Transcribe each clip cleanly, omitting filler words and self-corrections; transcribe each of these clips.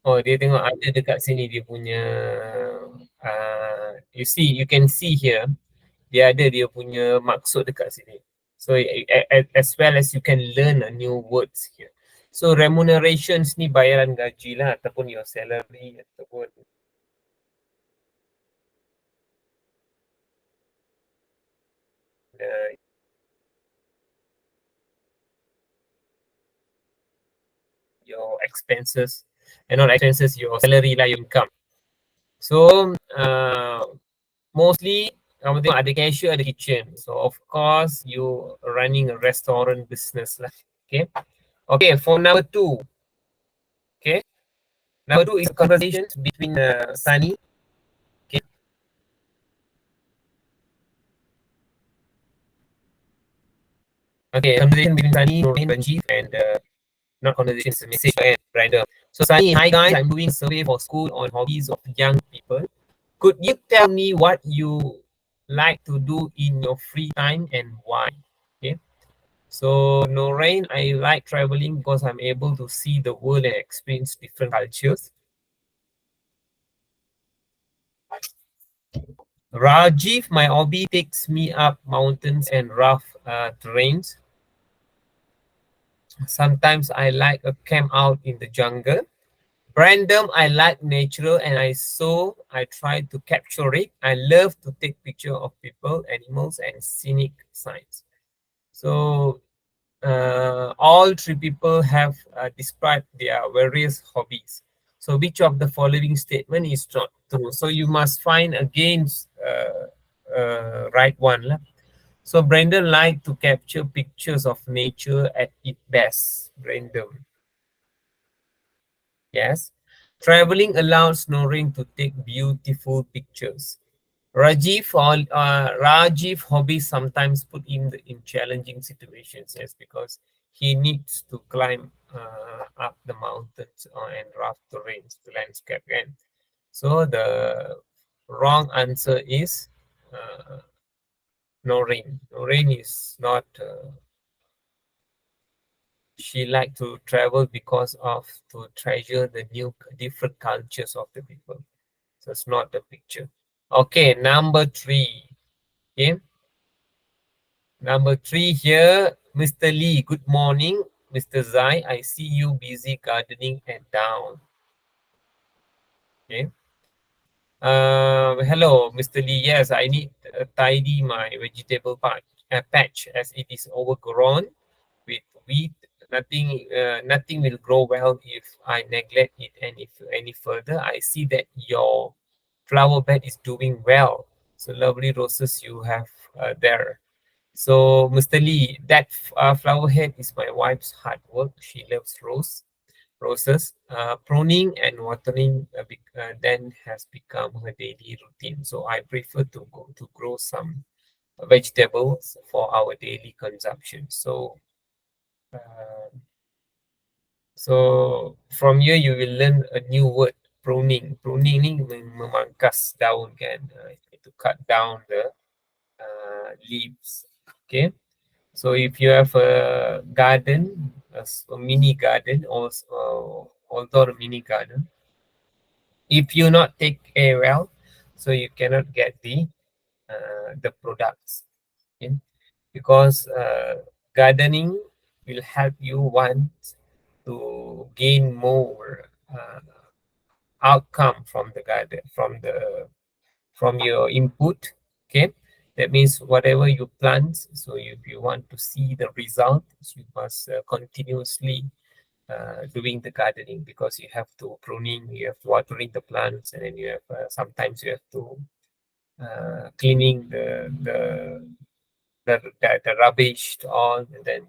Oh, dia tengok ada dekat sini dia punya you can see here dia ada dia punya maksud dekat sini. So as well as you can learn a new words here. So remunerations ni bayaran gaji lah ataupun your salary ataupun uh, your expenses and not expenses, your salary lah, your income. So mostly kamu tengok ada cashier, ada kitchen. So of course you running a restaurant business lah. Okay. Okay, for number 2. Okay. Number 2 is conversations between Sunny. Okay. Okay, conversation between Sunny, Noreen, Ranjiv, and not conversations, message and random. So Sunny, hi guys, I'm doing survey for school on hobbies of young people. Could you tell me what you like to do in your free time and why? Okay. So Noreen, I like traveling because I'm able to see the world and experience different cultures. Rajiv, my hobby takes me up mountains and rough terrains. Sometimes I like a camp out in the jungle. Random, I like natural and I try to capture it. I love to take picture of people, animals, and scenic sights. So all 3 people have described their various hobbies. So which of the following statement is not true? So you must find against right one. So Brandon liked to capture pictures of nature at its best. Brandon. Yes. Traveling allows Noreen to take beautiful pictures. Rajiv hobbies sometimes put him in challenging situations, yes, because he needs to climb up the mountains and rough terrains to landscape. And so the wrong answer is Noreen. Noreen is not. She like to travel because of to treasure the new different cultures of the people. So it's not the picture. Okay, number 3. Okay. Number 3 here, Mr. Lee. Good morning, Mr. Zai. I see you busy gardening and down. Okay. Hello, Mr. Lee. Yes, I need tidy my vegetable patch as it is overgrown with weed. Nothing will grow well if I neglect it any further. I see that your flower bed is doing well. So lovely roses you have there. So, Mr. Lee, that flower head is my wife's hard work. She loves roses. Pruning and watering then has become her daily routine. So, I prefer to grow some vegetables for our daily consumption. Uh, so from here you will learn a new word, pruning. Pruning ni memangkas daun kan, to cut down the leaves. Okay. So if you have a garden, a mini garden, or although a mini garden, if you not take care well, so you cannot get the products. Okay? Because gardening will help you want to gain more outcome from the garden, from your input. Okay, that means whatever you plant, so if you want to see the results, you must continuously doing the gardening, because you have to pruning, you have to watering the plants, and then you have sometimes you have to cleaning the rubbish all, and then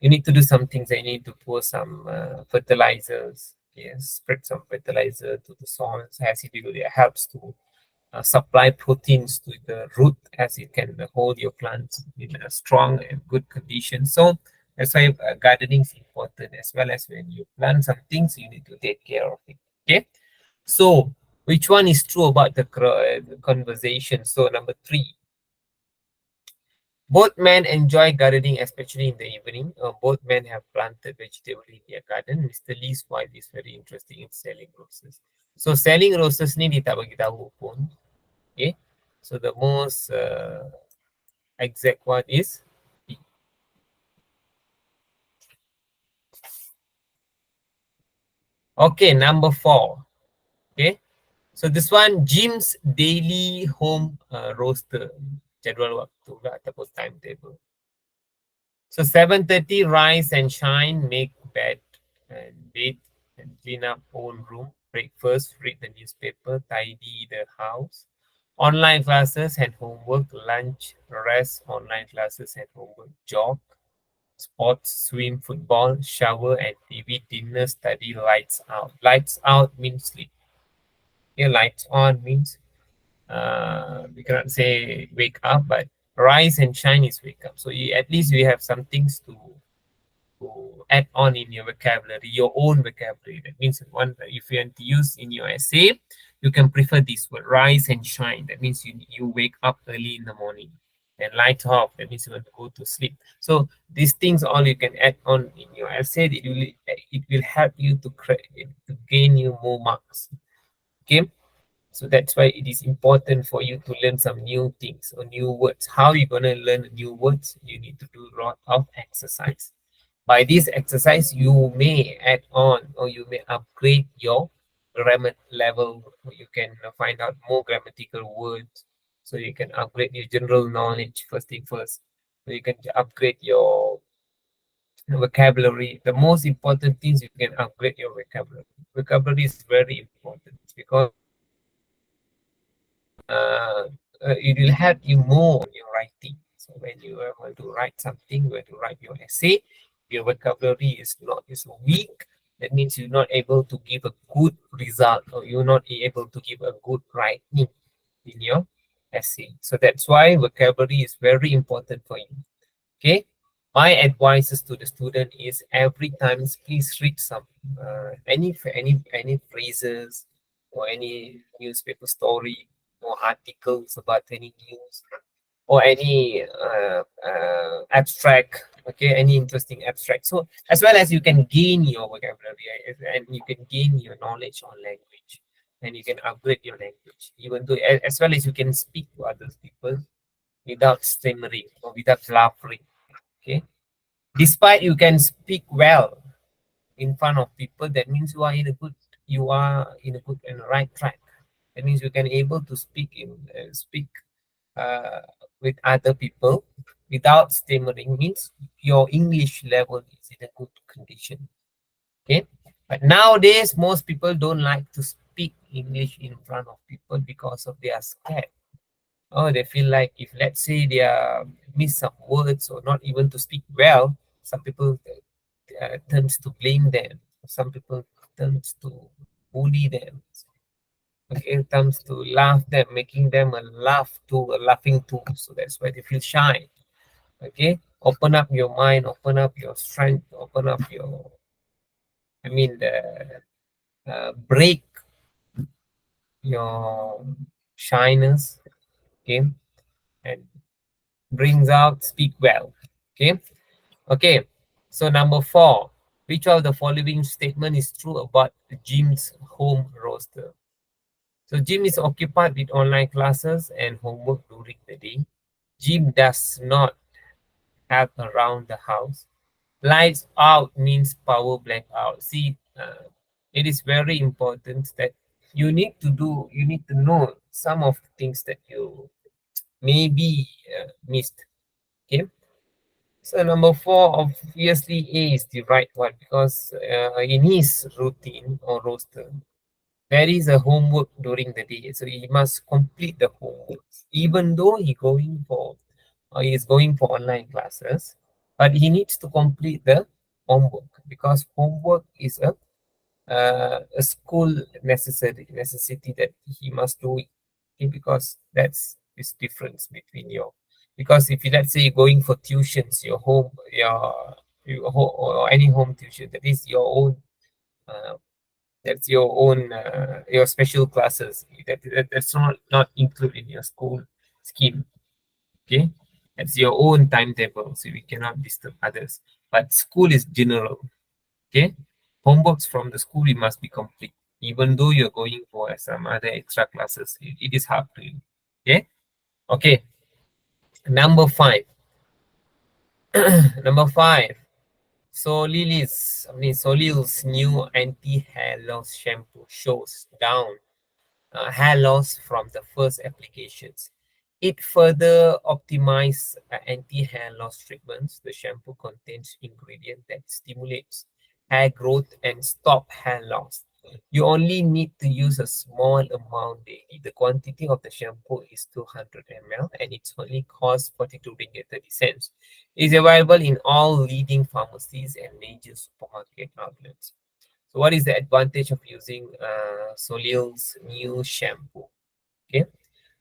you need to do some things. You need to pour some fertilizers, yes, spread some fertilizer to the soil as it helps to supply proteins to the root, as it can hold your plants in a strong and good condition. So that's why gardening is important, as well as when you plant some things, you need to take care of it. Okay. So which one is true about the conversation? So number 3. Both men enjoy gardening, especially in the evening. Both men have planted vegetable in their garden. Mr. Lee's wife is very interested in selling roses. So selling roses ni dia tak bagi tahu pun. Okay. So the most exact one is B. Okay, number 4. Okay. So this one, Jim's daily home roster. Jadual waktu lah ataupun timetable. So 7:30, rise and shine, make bed and bathe and clean up own room, breakfast, read the newspaper, tidy the house, online classes and homework, lunch, rest, online classes and homework, jog, sports, swim, football, shower and TV, dinner, study, lights out. Lights out means sleep. Yeah, lights on means we cannot say wake up, but rise and shine is wake up. So you, at least we have some things to add on in your vocabulary, your own vocabulary. That means one, if you want to use in your essay, you can prefer this word, rise and shine. That means you wake up early in the morning. And light off, that means you want to go to sleep. So these things all you can add on in your essay. It will help you to gain you more marks. Okay. So that's why it is important for you to learn some new things or new words. How are you gonna learn new words? You need to do a lot of exercise. By this exercise, you may add on or you may upgrade your grammar level. You can find out more grammatical words. So you can upgrade your general knowledge first thing first. So you can upgrade your vocabulary. The most important things you can upgrade your vocabulary. Vocabulary is very important because uh, it will help you more in your writing. So when you want to write something, when you write your essay, your vocabulary is weak. That means you're not able to give a good result, or you're not able to give a good writing in your essay. So that's why vocabulary is very important for you. Okay. My advice to the student is every time please read some any phrases or any newspaper story or articles about any news or any abstract, okay, any interesting abstract. So as well as you can gain your vocabulary and you can gain your knowledge on language and you can upgrade your language, even though as well as you can speak to other people without stammering or without laughing. Okay, despite you can speak well in front of people, that means you are in a good and right track. That means you can able to speak uh, with other people without stammering, means your English level is in a good condition. Okay, but nowadays most people don't like to speak English in front of people because of they are scared. Oh, they feel like if let's say they are miss some words or not even to speak well, some people turns to blame them. Some people turns to bully them. Okay, turns to laugh them, making them a laughing tool. So that's why they feel shy. Okay, open up your mind, open up your strength, open up your, I mean, break your shyness. Okay, and brings out, speak well. Okay, okay. So number 4, which of the following statement is true about Jim's home roster? So Jim is occupied with online classes and homework during the day. Jim does not have around the house. Lights out means power blackout. See, it is very important that you need to know some of the things that you maybe missed. Okay. So number 4, obviously A is the right one because in his routine or roster, there is a homework during the day, so he must complete the homework, even though he is going for online classes, but he needs to complete the homework because homework is a school necessity that he must do it. Okay, because that's this difference between your, because if you let's say you're going for tuitions, or any home tuition, that is your own uh, your special classes that's not included in your school scheme. Okay, It's your own timetable, so we cannot disturb others. But school is general. Okay, homeworks from the school it must be complete. Even though you're going for some other extra classes, it is hard to you. Okay, okay. Number five. Number five. Solil's new anti-hair loss shampoo shows down hair loss from the first applications. It further optimizes anti-hair loss treatments. The shampoo contains ingredient that stimulates hair growth and stop hair loss. You only need to use a small amount daily. The quantity of the shampoo is 200 ml and it's only cost 42 ringgit 30 cents. It's available in all leading pharmacies and major supermarket outlets. So what is the advantage of using Solil's new shampoo? Okay,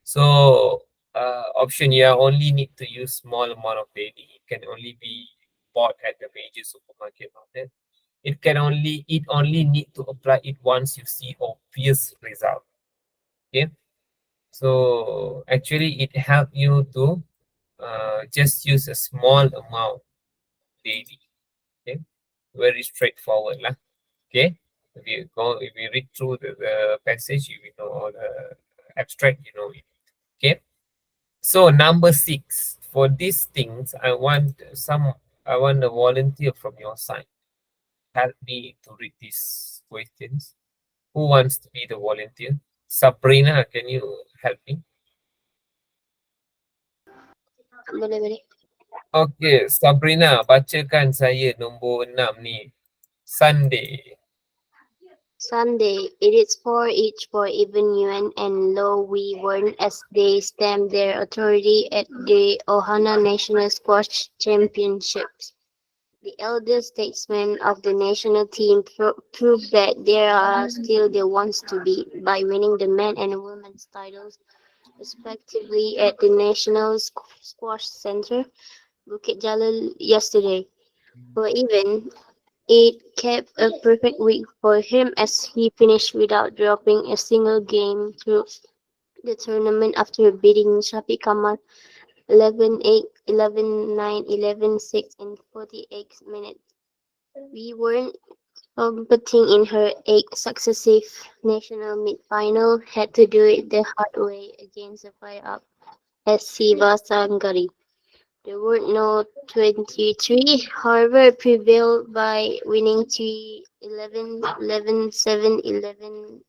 so option here only need to use small amount of daily. It can only be bought at the major supermarket outlet. It only need to apply it once you see obvious result. Okay, so actually it help you to just use a small amount daily. Okay, very straightforward lah. Okay, if you read through the passage, you will know all the abstract, you know it. Okay, so number six, for these things, I want a volunteer from your side. Help me to read these questions. Who wants to be the volunteer? Sabrina, can you help me? Boleh, boleh. Okay, Sabrina, bacakan saya nombor 6 ni. Sunday. Sunday, it is for each for even Yuan and Lo Wei Wen as they stamp their authority at the Ohana National Squash Championships. The elder statesmen of the national team proved that they are still the ones to beat by winning the men and women's titles respectively at the National Squash Center, Bukit Jalil yesterday. For even, it kept a perfect week for him as he finished without dropping a single game through the tournament after beating Shafiq Kamal 11-8, 11-9, 11-6 in 48 minutes. We weren't competing in her eighth successive national mid-final, had to do it the hard way against a fire-up SC Bahasa. There were no 23, however, prevailed by winning 3-11, 11-7, 11-6,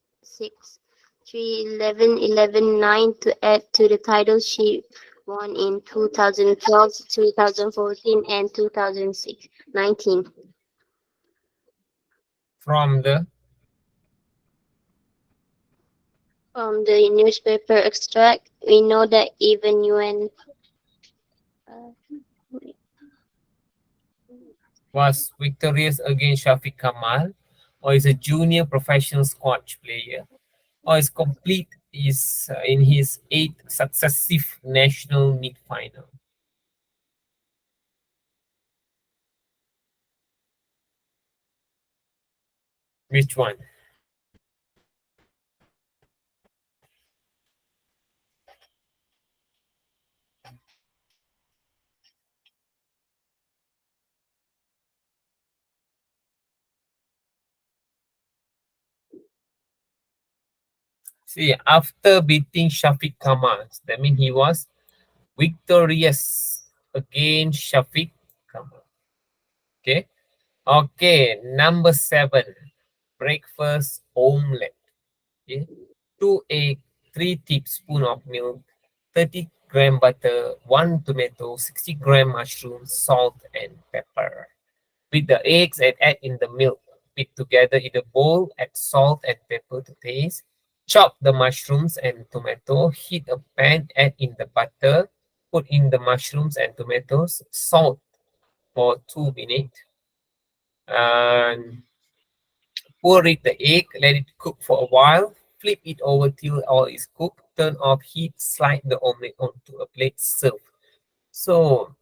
3-11, 11-9 to add to the titles she won in 2012, 2014, and 2019. From the From the newspaper extract, we know that even UN uh, was victorious against Shafiq Kamal, or is a junior professional squash player, or is complete is in his eighth successive national meet final. Which one? See, after beating Shafiq Kamal, that means he was victorious against Shafiq Kamal. Okay. Okay. Number 7, breakfast omelette. Okay. 2 egg, 3 teaspoon of milk, 30-gram butter, 1 tomato, 60-gram mushroom, salt, and pepper. Beat the eggs and add in the milk. Beat together in a bowl, add salt and pepper to taste. Chop the mushrooms and tomato, heat a pan, add in the butter, put in the mushrooms and tomatoes, salt for 2 minutes, and pour it the egg, let it cook for a while, flip it over till all is cooked, turn off heat, slide the omelette onto a plate, serve. So,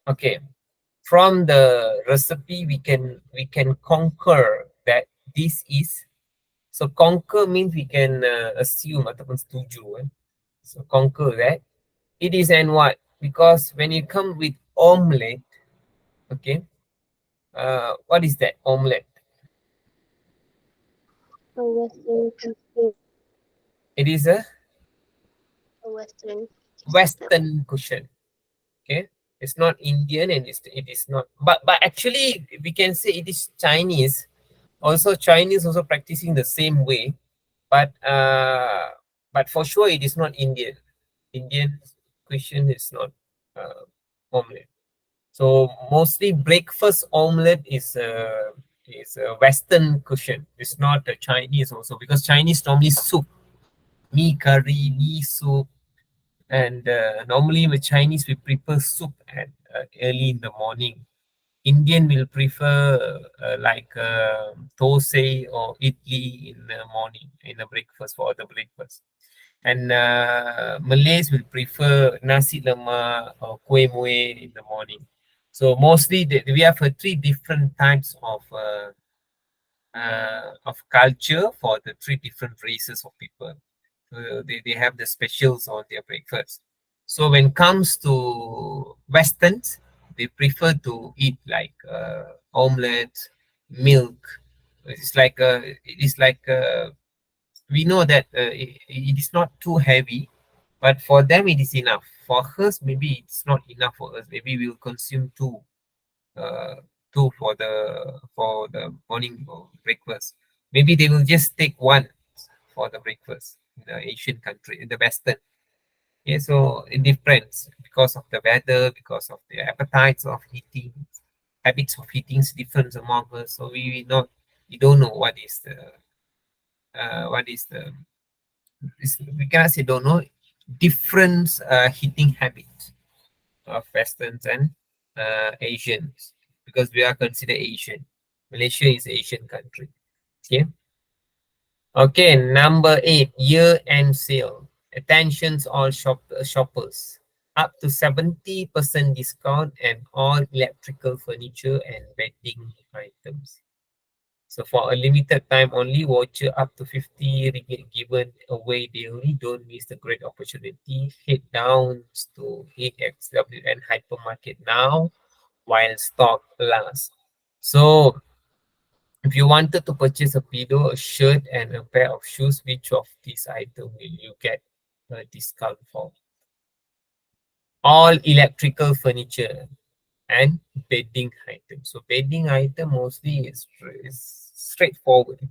okay, from the recipe we can conquer that this is So conquer means we can assume ataupun setuju. So conquer that. It is an what? Because when you come with omelette, okay, what is that omelette? A Western custom. It is a A Western custom. Western cushion. Okay, it's not Indian and it is not. But actually, we can say it is Chinese. Also, Chinese also practicing the same way, but for sure it is not Indian. Indian cushion is not omelette. So mostly breakfast omelette is a Western cushion. It's not a Chinese also because Chinese normally soup, mee curry, mee soup, and normally with Chinese we prefer soup at early in the morning. Indian will prefer like thosai or idli in the morning in the breakfast for the breakfast. And Malays will prefer nasi lemak or kueh muih in the morning. So mostly we have three different types of culture for the three different races of people. They have the specials on their breakfast. So when it comes to Westerns, they prefer to eat like omelette, milk. It is like we know that it is not too heavy, but for them it is enough. For us, maybe it's not enough for us. Maybe we'll consume uh, two for the morning breakfast. Maybe they will just take one for the breakfast in the Asian country, in the Western. Yeah, so it depends because of the weather, because of the appetites of eating, habits of eating is different among us. So we don't know what is the we cannot say don't know different eating habits of Westerns and Asians because we are considered Asian. Malaysia is Asian country. Yeah. Okay, number 8, year-end sale. Attentions all shoppers. Up to 70% discount and all electrical furniture and bedding items. So for a limited time only, voucher up to 50 ringgit given away daily. Don't miss the great opportunity. Head down to AXWN Hypermarket now while stock lasts. So if you wanted to purchase a pillow, a shirt, and a pair of shoes, which of these items will you get a discount for? All electrical furniture and bedding items. So bedding item mostly is straightforward.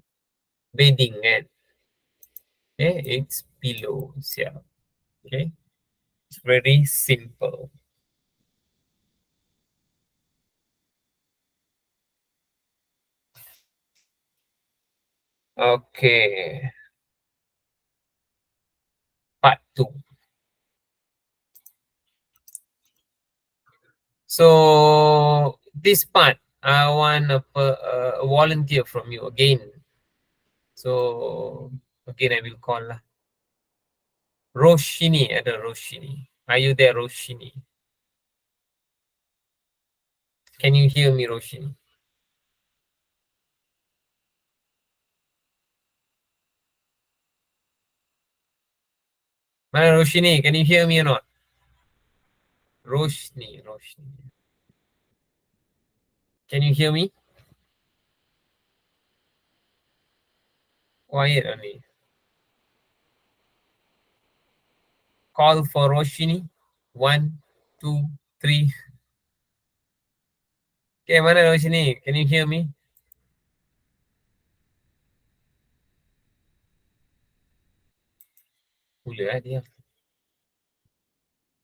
Bedding and okay, it's pillows. Yeah. Okay. It's very simple. Okay. Part two. So this part, I want a volunteer from you again. So again, I will call lah. Roshini, ada Roshini. Are you there, Roshini? Can you hear me, Roshini? Mana Roshini? Can you hear me or not? Roshni. Can you hear me? Quiet only. Call for Roshini. 1, 2, 3. Okay, mana Roshini? Can you hear me? Pula dia.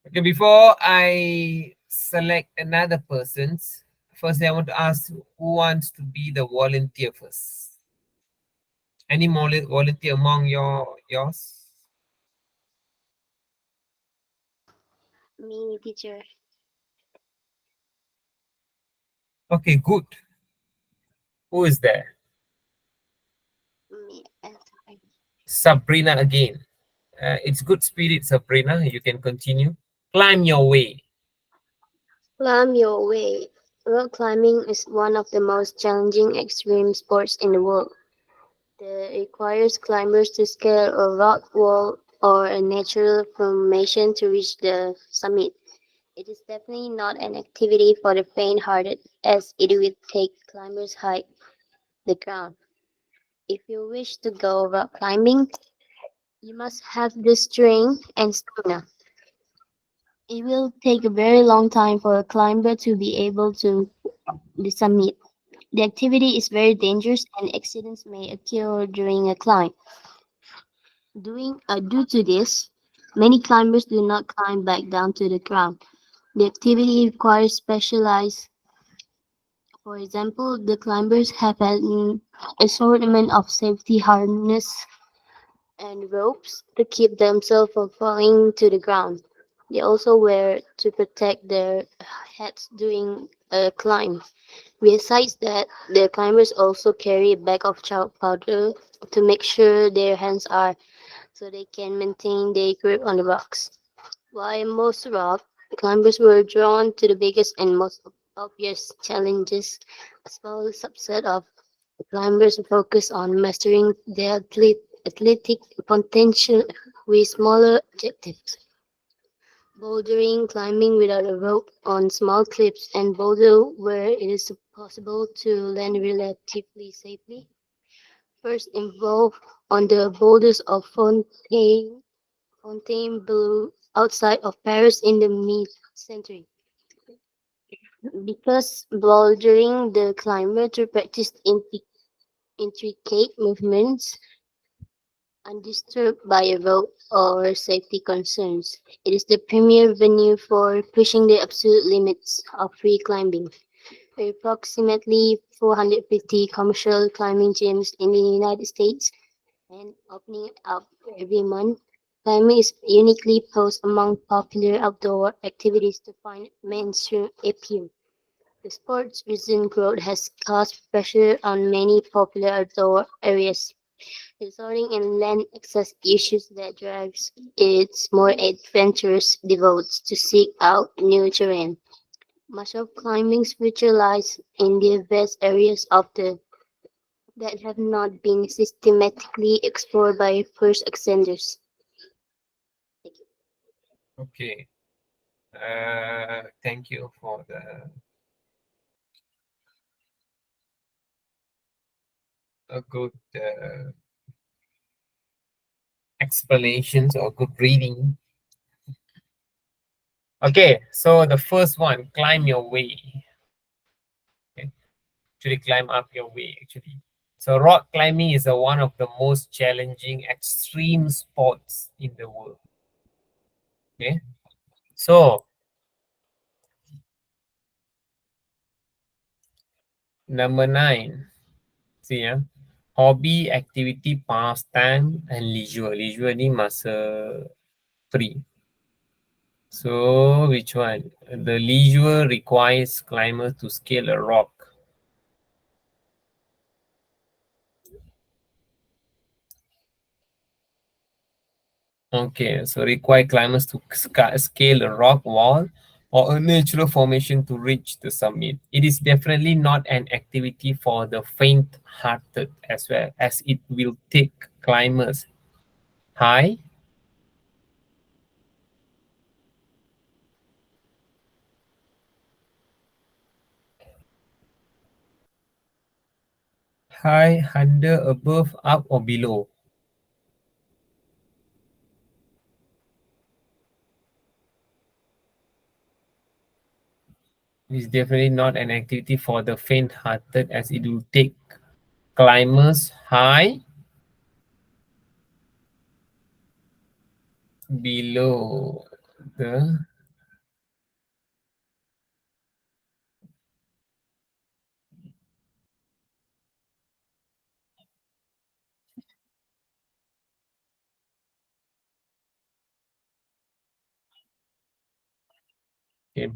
Okay, before I select another person's, first I want to ask who wants to be the volunteer first. Any volunteer among yours? Me, teacher. Okay, good. Who is there? Me, Sabrina again. It's good spirit, Sabrina. You can continue. Climb your way. Climb your way. Rock climbing is one of the most challenging extreme sports in the world. that requires climbers to scale a rock wall or a natural formation to reach the summit. It is definitely not an activity for the faint-hearted, as it will take climbers high the ground. If you wish to go rock climbing, you must have the strength and stamina. It will take a very long time for a climber to be able to the summit. The activity is very dangerous and accidents may occur during a climb. Due to this, many climbers do not climb back down to the ground. The activity requires specialized. For example, the climbers have an assortment of safety harness and ropes to keep themselves from falling to the ground. They also wear to protect their heads during a climb. Besides that, the climbers also carry a bag of chalk powder to make sure their hands are so they can maintain their grip on the rocks. While most rock climbers were drawn to the biggest and most obvious challenges, a small subset of climbers focus on mastering their athletic potential with smaller objectives. Bouldering, climbing without a rope on small cliffs, and boulder where it is possible to land relatively safely. First involved on the boulders of Fontainebleau outside of Paris in the mid-century. Because bouldering the climber to practice intricate movements undisturbed by a rope or safety concerns. It is the premier venue for pushing the absolute limits of free climbing. Approximately 450 commercial climbing gyms in the United States and opening up every month. Climbing is uniquely posed among popular outdoor activities to find mainstream appeal. The sport's recent growth has caused pressure on many popular outdoor areas, resulting in land access issues that drives its more adventurous devotes to seek out new terrain. Much of climbing's future lies in the vast areas of the that have not been systematically explored by first ascenders. Okay. Thank you for the a good explanations or good reading. Okay, so the first one, climb your way. Okay, actually climb up your way. Actually, so rock climbing is one of the most challenging extreme sports in the world. Okay, so number 9, see ya, hobby, activity, pastime, and leisure. Leisure ni masa free. So which one? The leisure requires climbers to scale a rock. Okay, so require climbers to scale a rock wall or a natural formation to reach the summit. It is definitely not an activity for the faint-hearted, as well as it will take climbers high, under, above, up, or below. It is definitely not an activity for the faint-hearted, as it will take climbers high, below the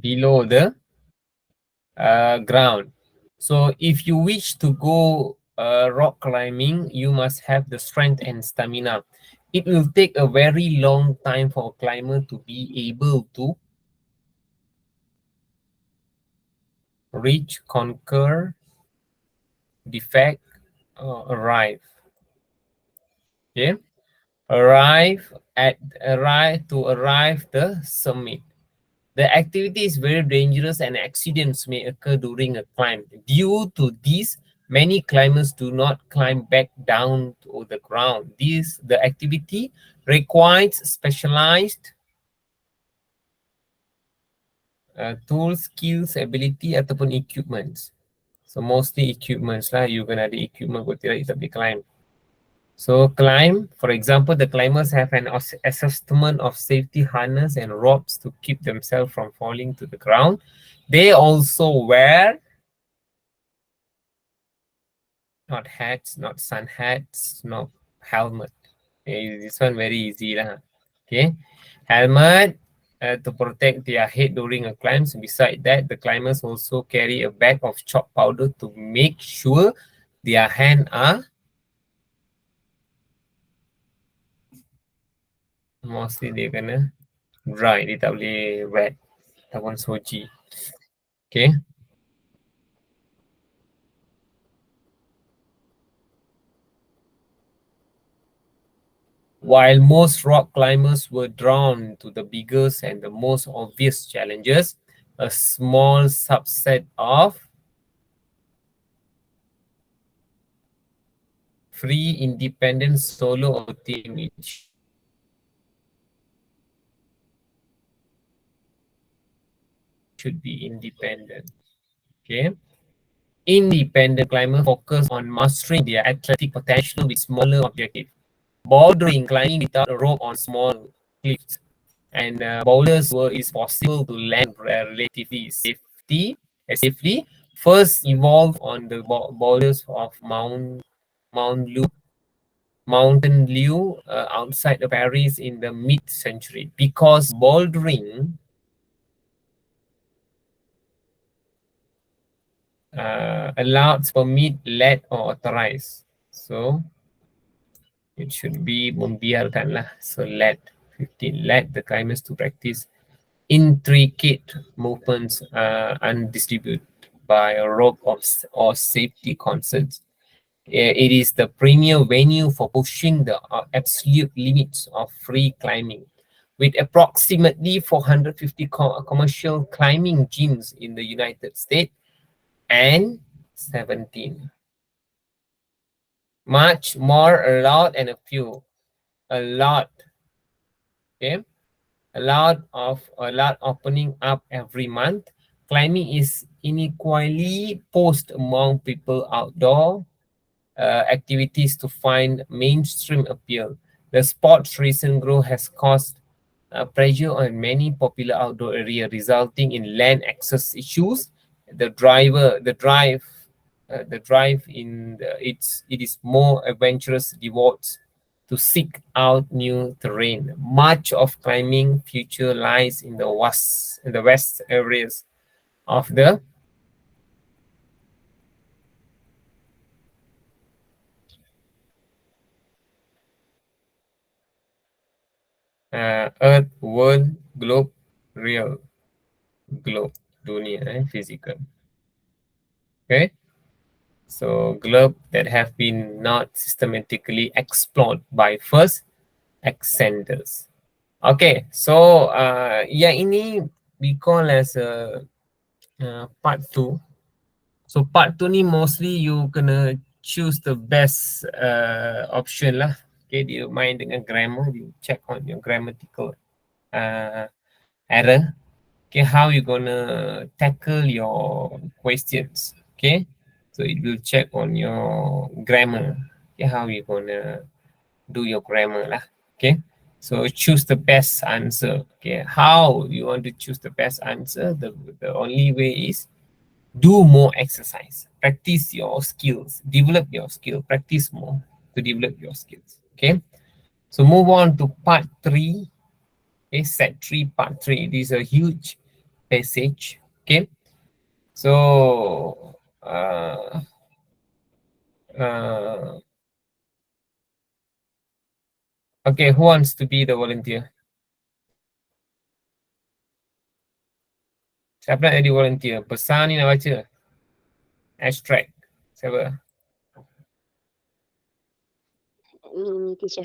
below the ground. So if you wish to go rock climbing, you must have the strength and stamina. It will take a very long time for a climber to be able to reach, conquer, defect, arrive. Okay, arrive the summit. The activity is very dangerous and accidents may occur during a climb. Due to this, many climbers do not climb back down to the ground. The activity requires specialized tools, skills, ability ataupun equipments. So mostly equipments lah. You kena ada equipment kalau tidak you tak boleh climb. So climb, for example, the climbers have an assessment of safety harness and ropes to keep themselves from falling to the ground. They also wear not hats, not sun hats, no helmet. Okay, this one very easy lah. Okay, helmet to protect their head during a climb. So beside that, the climbers also carry a bag of chalk powder to make sure their hands are mostly dia kena dry, dia tak boleh wet ataupun soji. Okay. While most rock climbers were drawn to the biggest and the most obvious challenges, a small subset of free, independent, solo or team, it should be independent. Okay. Independent climbers focus on mastering their athletic potential with smaller objectives. Bouldering, climbing without a rope on small cliffs, and boulders where it's possible to land relatively safely. First evolved on the boulders of Mountain Liu outside of Paris in the mid-century, because bouldering allowed, permit, let or authorize. So it should be membiarkan lah. So let 15, let the climbers to practice intricate movements undistributed by a rope of or safety concerns. It is the premier venue for pushing the absolute limits of free climbing, with approximately 450 commercial climbing gyms in the United States and 17. Much more, a lot, and a few. A lot. Okay. A lot opening up every month. Climbing is inequally posed among people outdoor activities to find mainstream appeal. The sport's recent growth has caused pressure on many popular outdoor areas, resulting in land access issues. The drive in it is more adventurous rewards to seek out new terrain. Much of climbing future lies in the west areas of the earth, world, globe, real globe, dunia, physical. Okay, so globe that have been not systematically explored by first ascenders. Okay, so yang ini we call as a part 2. So part 2 ni mostly you kena choose the best option lah. Okay, dia main dengan grammar, you check on your grammatical error. Okay, how you gonna tackle your questions. Okay, so it will check on your grammar. Okay, how you gonna do your grammar lah. Okay, so choose the best answer. Okay, how you want to choose the best answer? The only way is do more exercise, practice your skills, develop your skill, practice more to develop your skills. Okay, so move on to part 3. Okay, set 3, part 3. This is a huge passage. Okay, so okay, who wants to be the volunteer? Siapa nak jadi volunteer? Pesan ni nak baca. Abstract. Siapa? Me, teacher.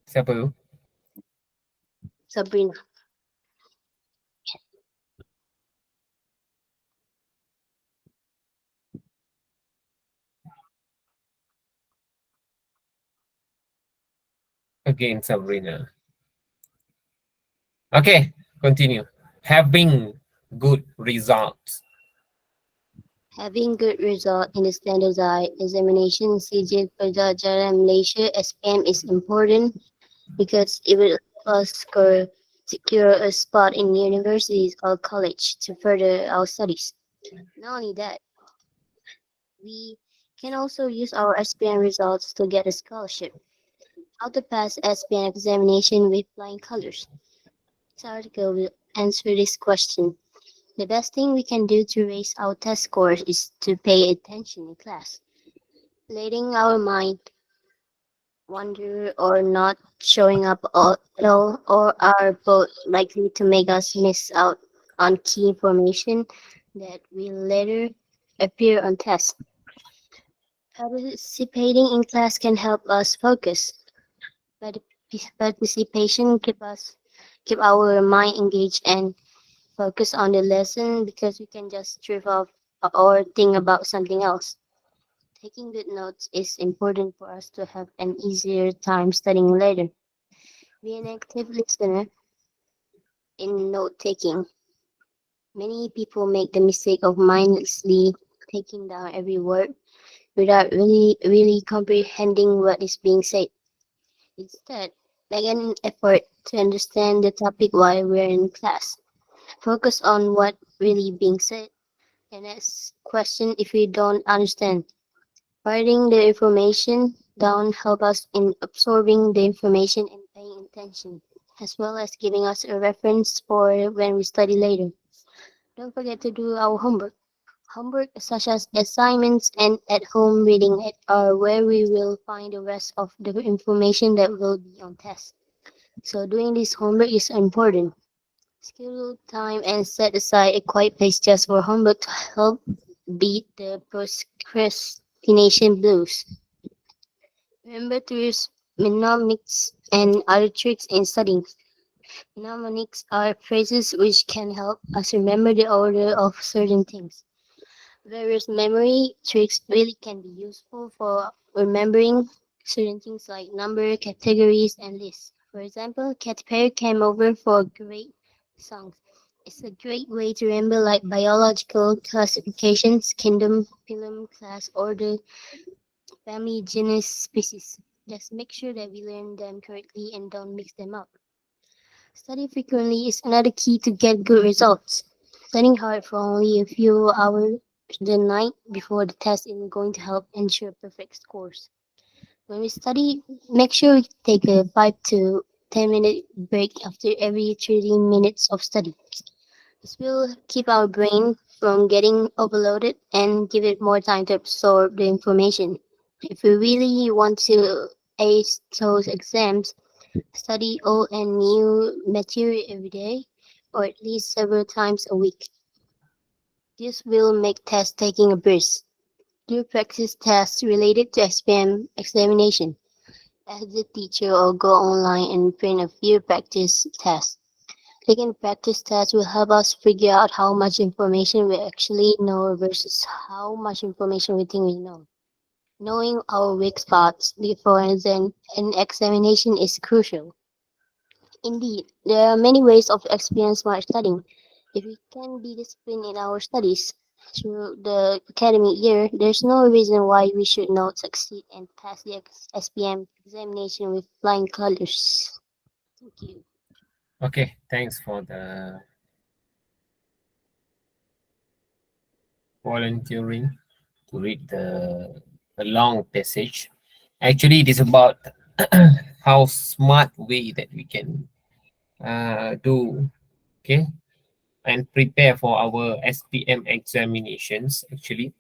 Siapa tu? Sabrina. Again, Sabrina. Okay, continue. Having good results. Having good result in the standardized examination CJ Pelajaran Malaysia SPM is important because it will help us secure a spot in universities or college to further our studies. Not only that, we can also use our SPM results to get a scholarship. How to pass SPM examination with flying colors? This article will answer this question. The best thing we can do to raise our test scores is to pay attention in class. Letting our mind wander or not showing up at all or are both likely to make us miss out on key information that will later appear on tests. Participating in class can help us focus. But participation keep our mind engaged and focus on the lesson because we can just drift off or think about something else. Taking good notes is important for us to have an easier time studying later. Be an active listener in note taking. Many people make the mistake of mindlessly taking down every word without really comprehending what is being said. Instead, make an effort to understand the topic while we're in class. Focus on what really being said and ask question if we don't understand. Writing the information down help us in absorbing the information and paying attention, as well as giving us a reference for when we study later. Don't forget to do our homework. Homework such as assignments and at-home reading are where we will find the rest of the information that will be on test. So doing this homework is important. Schedule time and set aside a quiet place just for homework to help beat the procrastination blues. Remember to use mnemonics and other tricks in studying. Mnemonics are phrases which can help us remember the order of certain things. Various memory tricks really can be useful for remembering certain things like number, categories, and lists. For example, Katy Perry came over for great songs. It's a great way to remember like biological classifications, kingdom, phylum, class, order, family, genus, species. Just make sure that we learn them correctly and don't mix them up. Study frequently is another key to get good results. Studying hard for only a few hours the night before the test is going to help ensure perfect scores. When we study, make sure we take a 5 to 10-minute break after every 30 minutes of study. This will keep our brain from getting overloaded and give it more time to absorb the information. If we really want to ace those exams, study old and new material every day, or at least several times a week. This will make test taking a breeze. Do practice tests related to SPM examination. Ask the teacher or go online and print a few practice tests. Taking practice tests will help us figure out how much information we actually know versus how much information we think we know. Knowing our weak spots before an examination is crucial. Indeed, there are many ways of experience smart studying. If we can be disciplined in our studies through the academic year, there's no reason why we should not succeed and pass the SPM examination with flying colors. Thank you. Okay, thanks for the volunteering to read the long passage. Actually, it is about how smart way that we can do, okay, and prepare for our SPM examinations actually.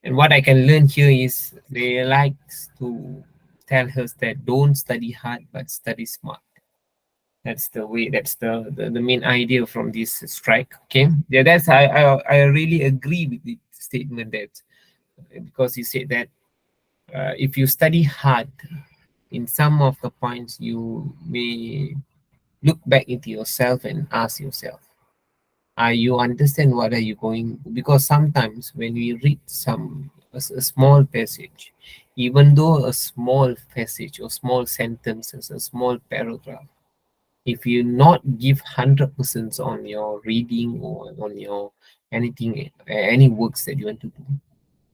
And what I can learn here is they like to tell us that don't study hard but study smart. That's the way. That's the main idea from this strike. Okay, yeah, that's I really agree with the statement that because he said that If you study hard in some of the points, you may look back into yourself and ask yourself, you understand what are you going, because sometimes when we read a small passage, even though a small passage or small sentences, a small paragraph, if you not give 100% on your reading or on your anything, any works that you want to do,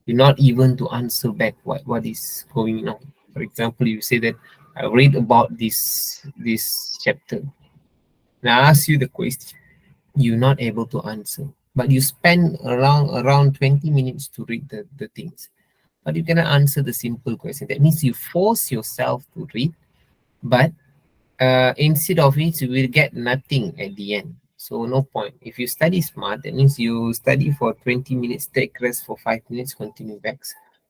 you're not even to answer back what is going on. For example, you say that I read about this chapter and I ask you the question, you're not able to answer, but you spend around 20 minutes to read the things, but you cannot answer the simple question. That means you force yourself to read, but instead of it you will get nothing at the end, so no point. If you study smart, that means you study for 20 minutes, take rest for 5 minutes, continue back.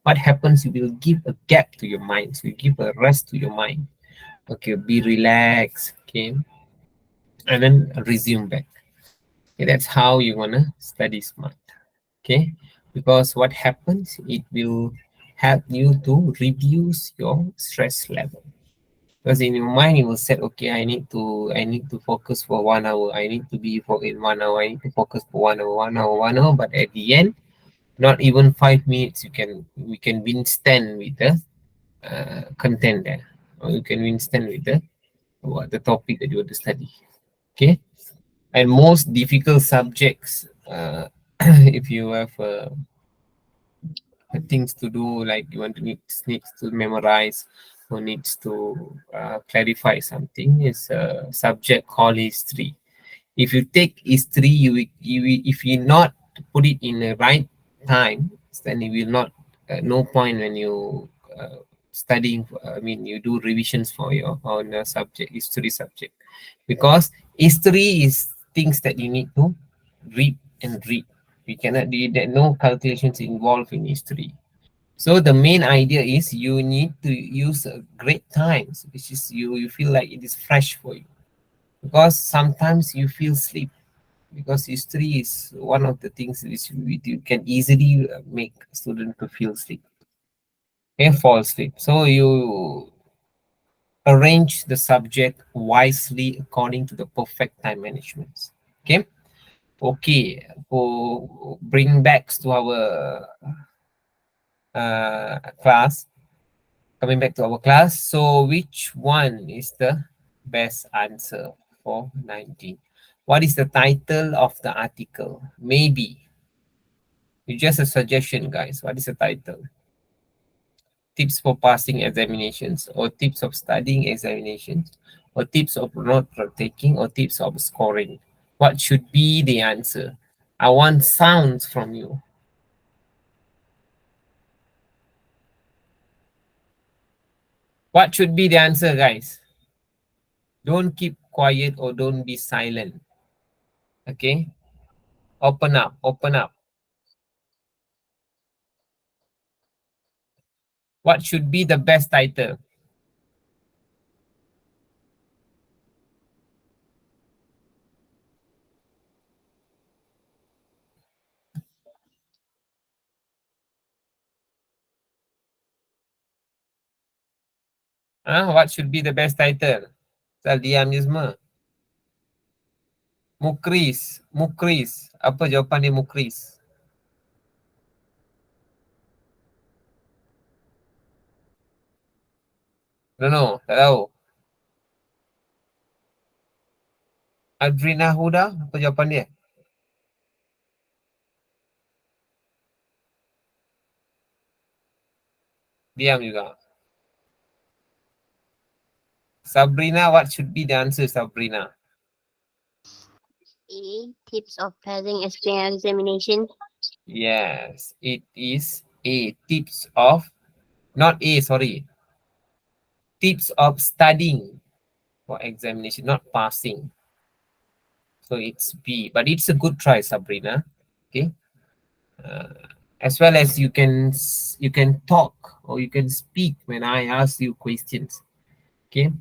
What happens, you will give a gap to your mind, so you give a rest to your mind. Okay, be relaxed, okay, and then resume back. Okay, that's how you want to study smart. Okay, because what happens, it will help you to reduce your stress level, because in your mind you will set, okay, I need to focus for 1 hour, I need to be for in 1 hour, I need to focus for 1 hour, 1 hour, 1 hour, but at the end, not even 5 minutes, we can withstand with the content there, or you can withstand with the topic that you want to study. Okay, and most difficult subjects, if you have things to do, like you want to needs to memorize or needs to clarify something, is a subject called history. If you take history, if you not put it in the right time, then it will not, no point when you studying, I mean you do revisions for your on a subject, history subject, because history is things that you need to read and read. We cannot do that, no calculations involved in history. So the main idea is you need to use great times, which is you feel like it is fresh for you, because sometimes you feel sleep, because history is one of the things which you can easily make a student to feel sleep, okay, fall asleep. So you arrange the subject wisely according to the perfect time management. Okay, okay. For bring back to our class, coming back to our class. So which one is the best answer for 19? What is the title of the article? Maybe it's just a suggestion, guys. What is the title? Tips for passing examinations, or tips of studying examinations, or tips of note taking, or tips of scoring? What should be the answer? I want sounds from you. What should be the answer, guys? Don't keep quiet or don't be silent. Okay? Open up, open up. What should be the best title? What should be the best title? Sal diam je semua. Mukris, Mukris. Apa jawapan dia Mukris? Don't know, tak tahu. Adrina Huda, apa jawapan dia? Diam juga. Sabrina, what should be the answer, Sabrina? A. Tips of passing examination. Yes, it is A. Tips of, not A, sorry. Tips of studying for examination, not passing. So it's B, but it's a good try, Sabrina. Okay. As well as you can talk or you can speak when I ask you questions. Okay.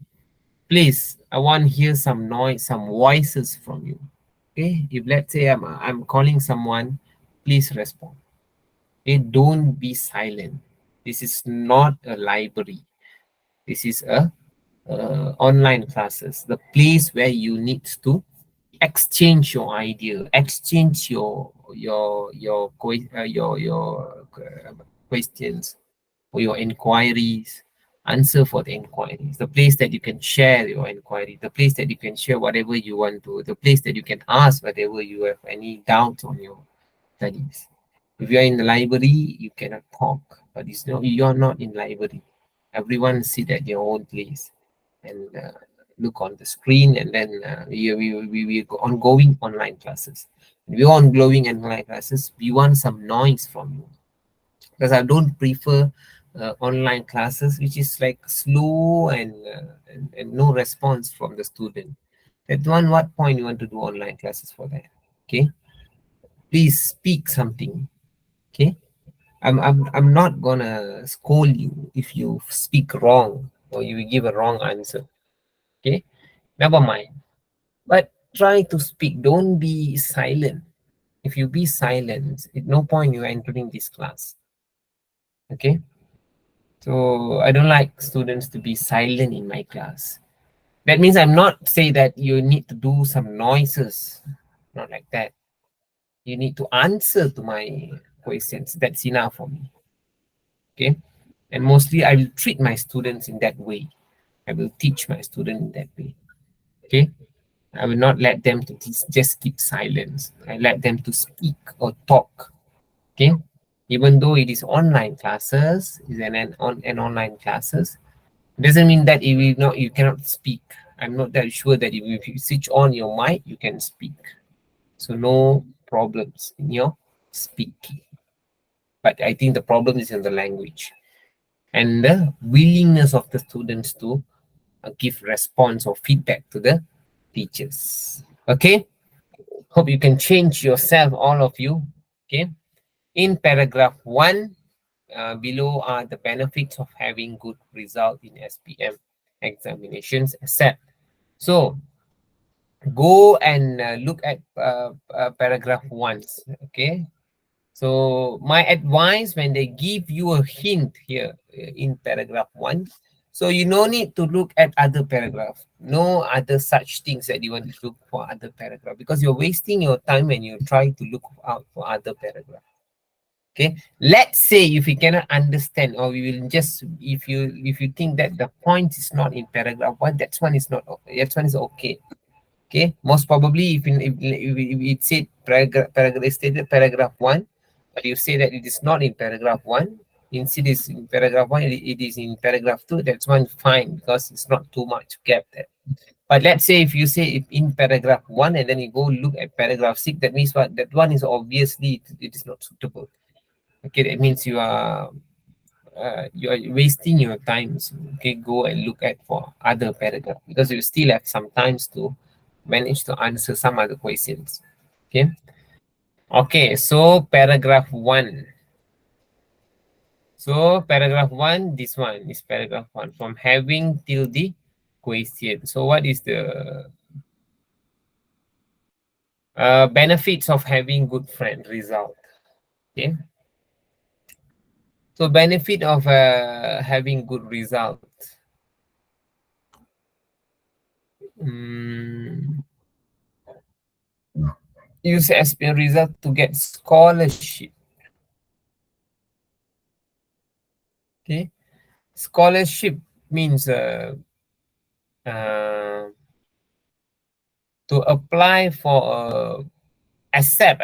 Please, I want to hear some noise, some voices from you. Okay. If let's say I'm calling someone, please respond. Okay. Don't be silent. This is not a library. This is a online classes, the place where you need to exchange your idea, exchange your questions or your inquiries, answer for the inquiries, the place that you can share your inquiry, the place that you can share whatever you want to, the place that you can ask whatever you have any doubt on your studies. If you are in the library, you cannot talk, but it's not, you are not in library. Everyone sit at your own place and look on the screen, and then we go ongoing online classes. We ongoing online classes. We want some noise from you, because I don't prefer online classes which is like slow and no response from the student. At one what point you want to do online classes for that? Okay, please speak something. Okay, I'm not gonna scold you if you speak wrong or you give a wrong answer. Okay, never mind. But try to speak. Don't be silent. If you be silent, at no point you are entering this class. Okay. So I don't like students to be silent in my class. That means I'm not say that you need to do some noises. Not like that. You need to answer to my questions. That's enough for me. Okay. And mostly I will treat my students in that way. I will teach my student in that way. Okay. I will not let them to just keep silence. I let them to speak or talk. Okay. Even though it is online classes, is an online classes, doesn't mean that it will not, you cannot speak. I'm not that sure that if you switch on your mic, you can speak. So no problems in your speaking. But I think the problem is in the language and the willingness of the students to give response or feedback to the teachers. Okay. Hope you can change yourself, all of you. Okay. In paragraph 1, below are the benefits of having good result in SPM examinations, except. So go and look at paragraph 1. Okay. So my advice, when they give you a hint here in paragraph 1, so you no need to look at other paragraph. No other such things that you want to look for other paragraph, because you're wasting your time when you try to look out for other paragraph. Okay, let's say if you cannot understand, or we will just, if you think that the point is not in paragraph 1, that one is not, that one is okay. Okay, most probably if it said paragraph stated paragraph 1, but you say that it is not in paragraph 1, instead is in paragraph 1, it is in paragraph 2, that's one fine, because it's not too much gap there. But let's say if you say if in paragraph 1 and then you go look at paragraph 6, that means what, that one is obviously it is not suitable. Okay, that means you are wasting your time. So, okay, go and look at for other paragraph, because you still have some times to manage to answer some other questions. Okay. Okay, so paragraph 1. So paragraph 1, this one is paragraph 1, from having till the question. So what is the benefits of having good friend result? Okay. So benefit of having good result. Mm, use SPM result to get scholarship. Okay, scholarship means uh, to apply for accept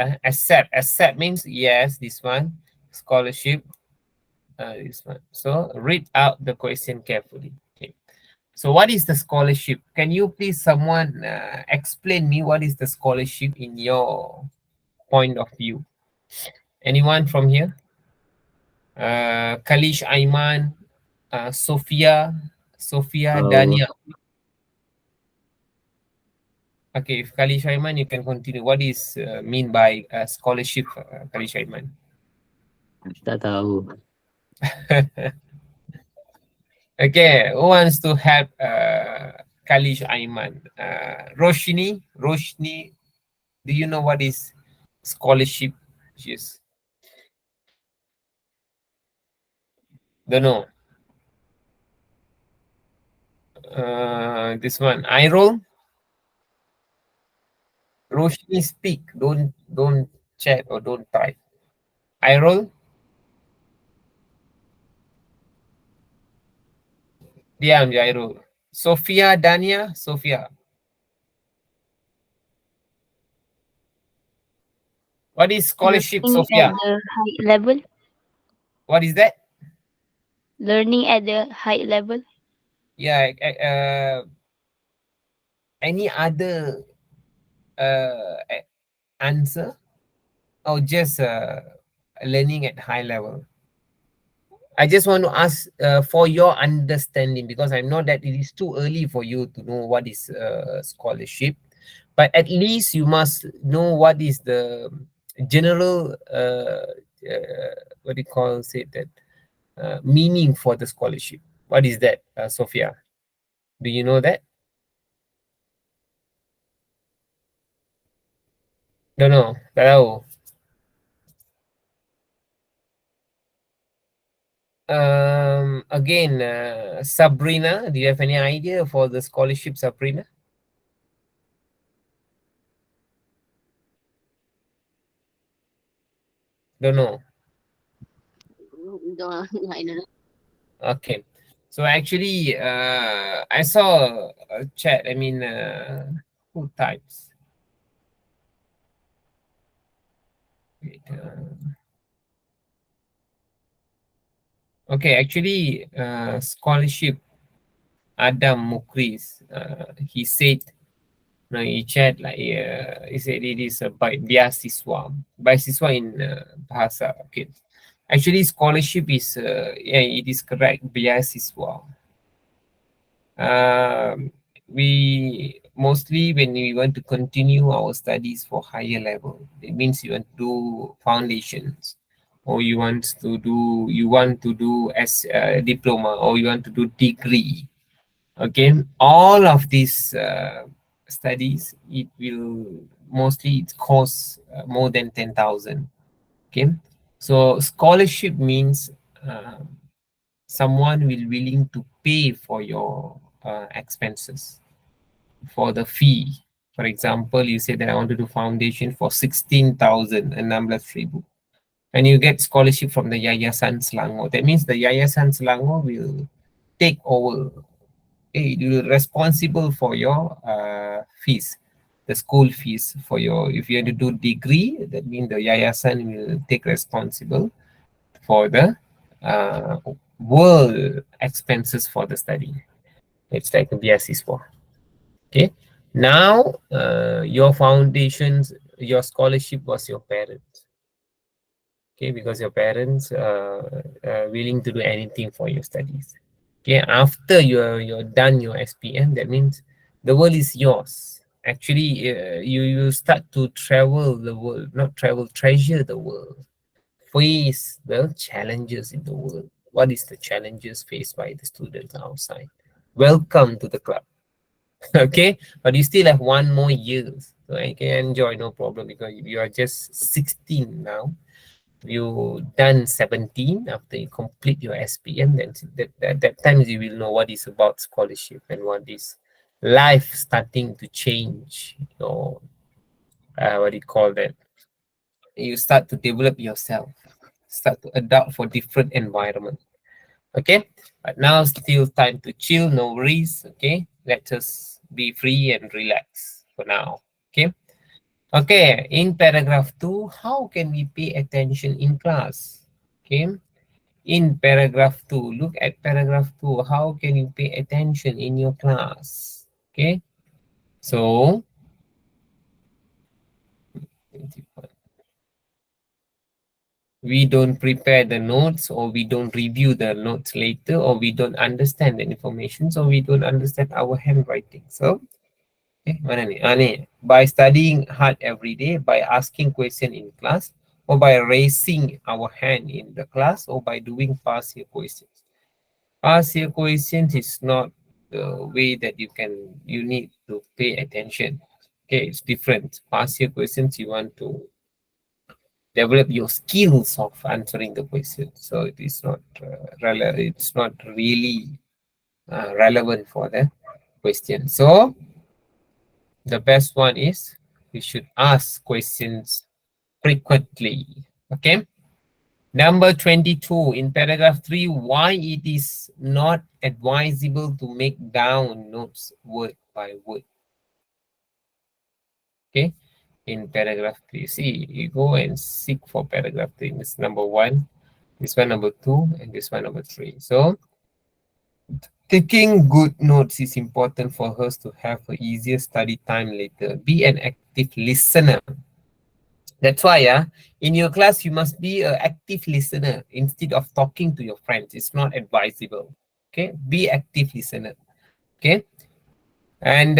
means yes, this one scholarship, this one. So read out the question carefully. Okay, so what is the scholarship? Can you please someone explain me what is the scholarship in your point of view? Anyone from here? Kalish, Aiman, Sophia, Uh, Dania. Okay, if Kali Shaiman, you can continue. What is mean by scholarship, Kali Shaiman? tak tahu. Okay, who wants to help Kalish Aiman? Roshni, do you know what is scholarship? Yes. Don't know. This one. I roll. Roshni, speak. Don't chat or don't type. I roll. Diam je I roll. Sophia, Dania, Sophia. What is scholarship, Learning at Sophia? the high level. What is that? Learning at the high level. Yeah. Any other answer? Or just learning at high level? I just want to ask for your understanding, because I know that it is too early for you to know what is scholarship, but at least you must know what is the general what do you call say that meaning for the scholarship. What is that, Sophia? Do you know that? Don't know. Tak tahu. Again, Sabrina, do you have any idea for the scholarship, Sabrina? Don't know. Don't, I don't know. Okay. So actually, I saw a chat. I mean, who types? Wait, okay, actually, scholarship. Adam Mukris, he said, no, he chat like, he said it is a biasiswa, biasiswa in Bahasa. Okay, actually, scholarship is, yeah, it is correct, biasiswa. We mostly, when we want to continue our studies for higher level, it means you want to do foundations, or you want to do as diploma, or you want to do degree. Okay, all of these studies, it will mostly it costs more than 10,000. Okay, so scholarship means someone will willing to pay for your expenses, for the fee. For example, you say that I want to do foundation for 16,000 and 16,000, and you get scholarship from the Yayasan Selangor. That means the Yayasan Selangor will take over. You will responsible for your fees, the school fees for your. If you want to do degree, that means the Yayasan will take responsible for the uh, world expenses for the study. It's like a BSc. Okay. Now, your foundations, your scholarship was your parents. Okay, because your parents are willing to do anything for your studies. Okay, after you're done your SPM, that means the world is yours. Actually, you start to travel the world, not travel, treasure the world, face the challenges in the world. What is the challenges faced by the students outside? Welcome to the club. Okay, but you still have one more year, so I can enjoy, no problem, because you are just 16 now. You done 17 after you complete your SPM, then that times you will know what is about scholarship and what is life starting to change. Your what do you call that? You start to develop yourself, start to adapt for different environment. Okay, but now still time to chill, no worries. Okay, let us be free and relax for now. Okay. Okay, in paragraph 2, how can we pay attention in class? Okay, in paragraph 2, look at paragraph 2, how can you pay attention in your class? Okay, so we don't prepare the notes, or we don't review the notes later, or we don't understand the information, so we don't understand our handwriting. So mana ni? Ni, by studying hard every day, by asking question in class, or by raising our hand in the class, or by doing past year questions. Past year questions is not the way that you need to pay attention. Okay, it's different. Past year questions, you want to develop your skills of answering the question. So it is not it's not really relevant for the question. So the best one is you should ask questions frequently. Okay. Number 22 in paragraph 3, why it is not advisable to make down notes word by word. Okay. In paragraph 3, see, you go and seek for paragraph 3. This number 1, this one number 2, and this one number 3. So taking good notes is important for us to have an easier study time later. Be an active listener. That's why, in your class, you must be an active listener instead of talking to your friends. It's not advisable. Okay, be active listener. Okay, and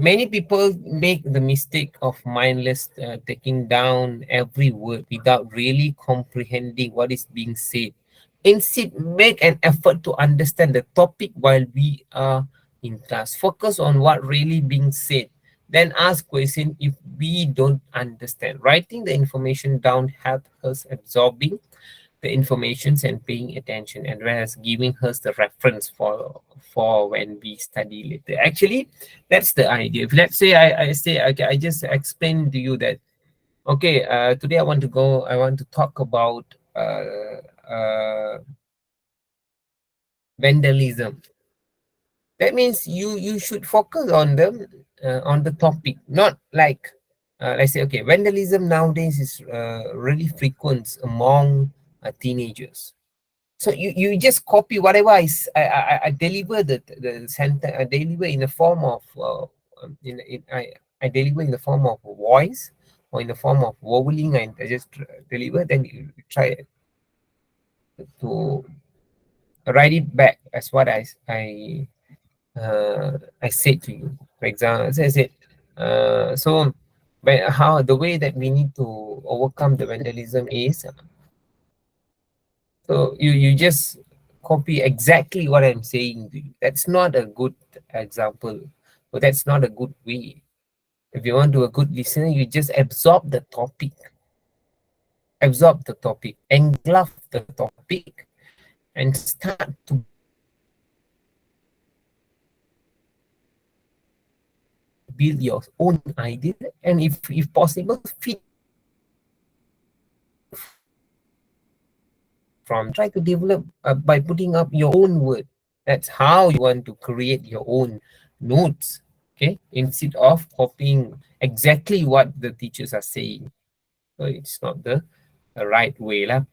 many people make the mistake of mindless taking down every word without really comprehending what is being said. Instead, make an effort to understand the topic while we are in class. Focus on what really being said. Then ask question if we don't understand. Writing the information down helps us absorbing the informations and paying attention, and whereas giving us the reference for when we study later. Actually, that's the idea. If let's say I say, okay, I just explained to you that, okay, today I want to talk about vandalism. That means you should focus on the topic, not like let's say, okay, vandalism nowadays is really frequent among teenagers. So you just copy whatever I deliver the sentence. I deliver in the form of I deliver in the form of voice or in the form of wobbling. I just deliver. Then you try to write it back as what I said to you. For example, as I said, so but how the way that we need to overcome the vandalism is, so you just copy exactly what I'm saying to you. That's not a good example, but that's not a good way. If you want to a good listener, you just absorb the topic, engulf the topic, and start to build your own idea, and if possible, feed from try to develop by putting up your own word. That's how you want to create your own notes. Okay, instead of copying exactly what the teachers are saying. So it's not the right way lah.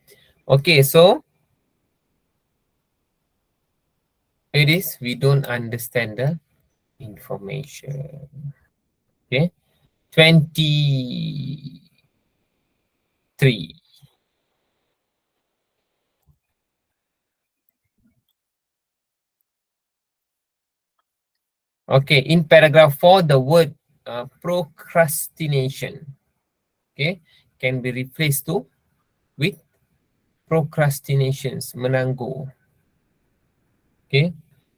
Okay, so it is we don't understand the information. Okay, 23. Okay, in paragraph 4, the word procrastination, okay, can be replaced to with procrastinations, menanggu. Okay,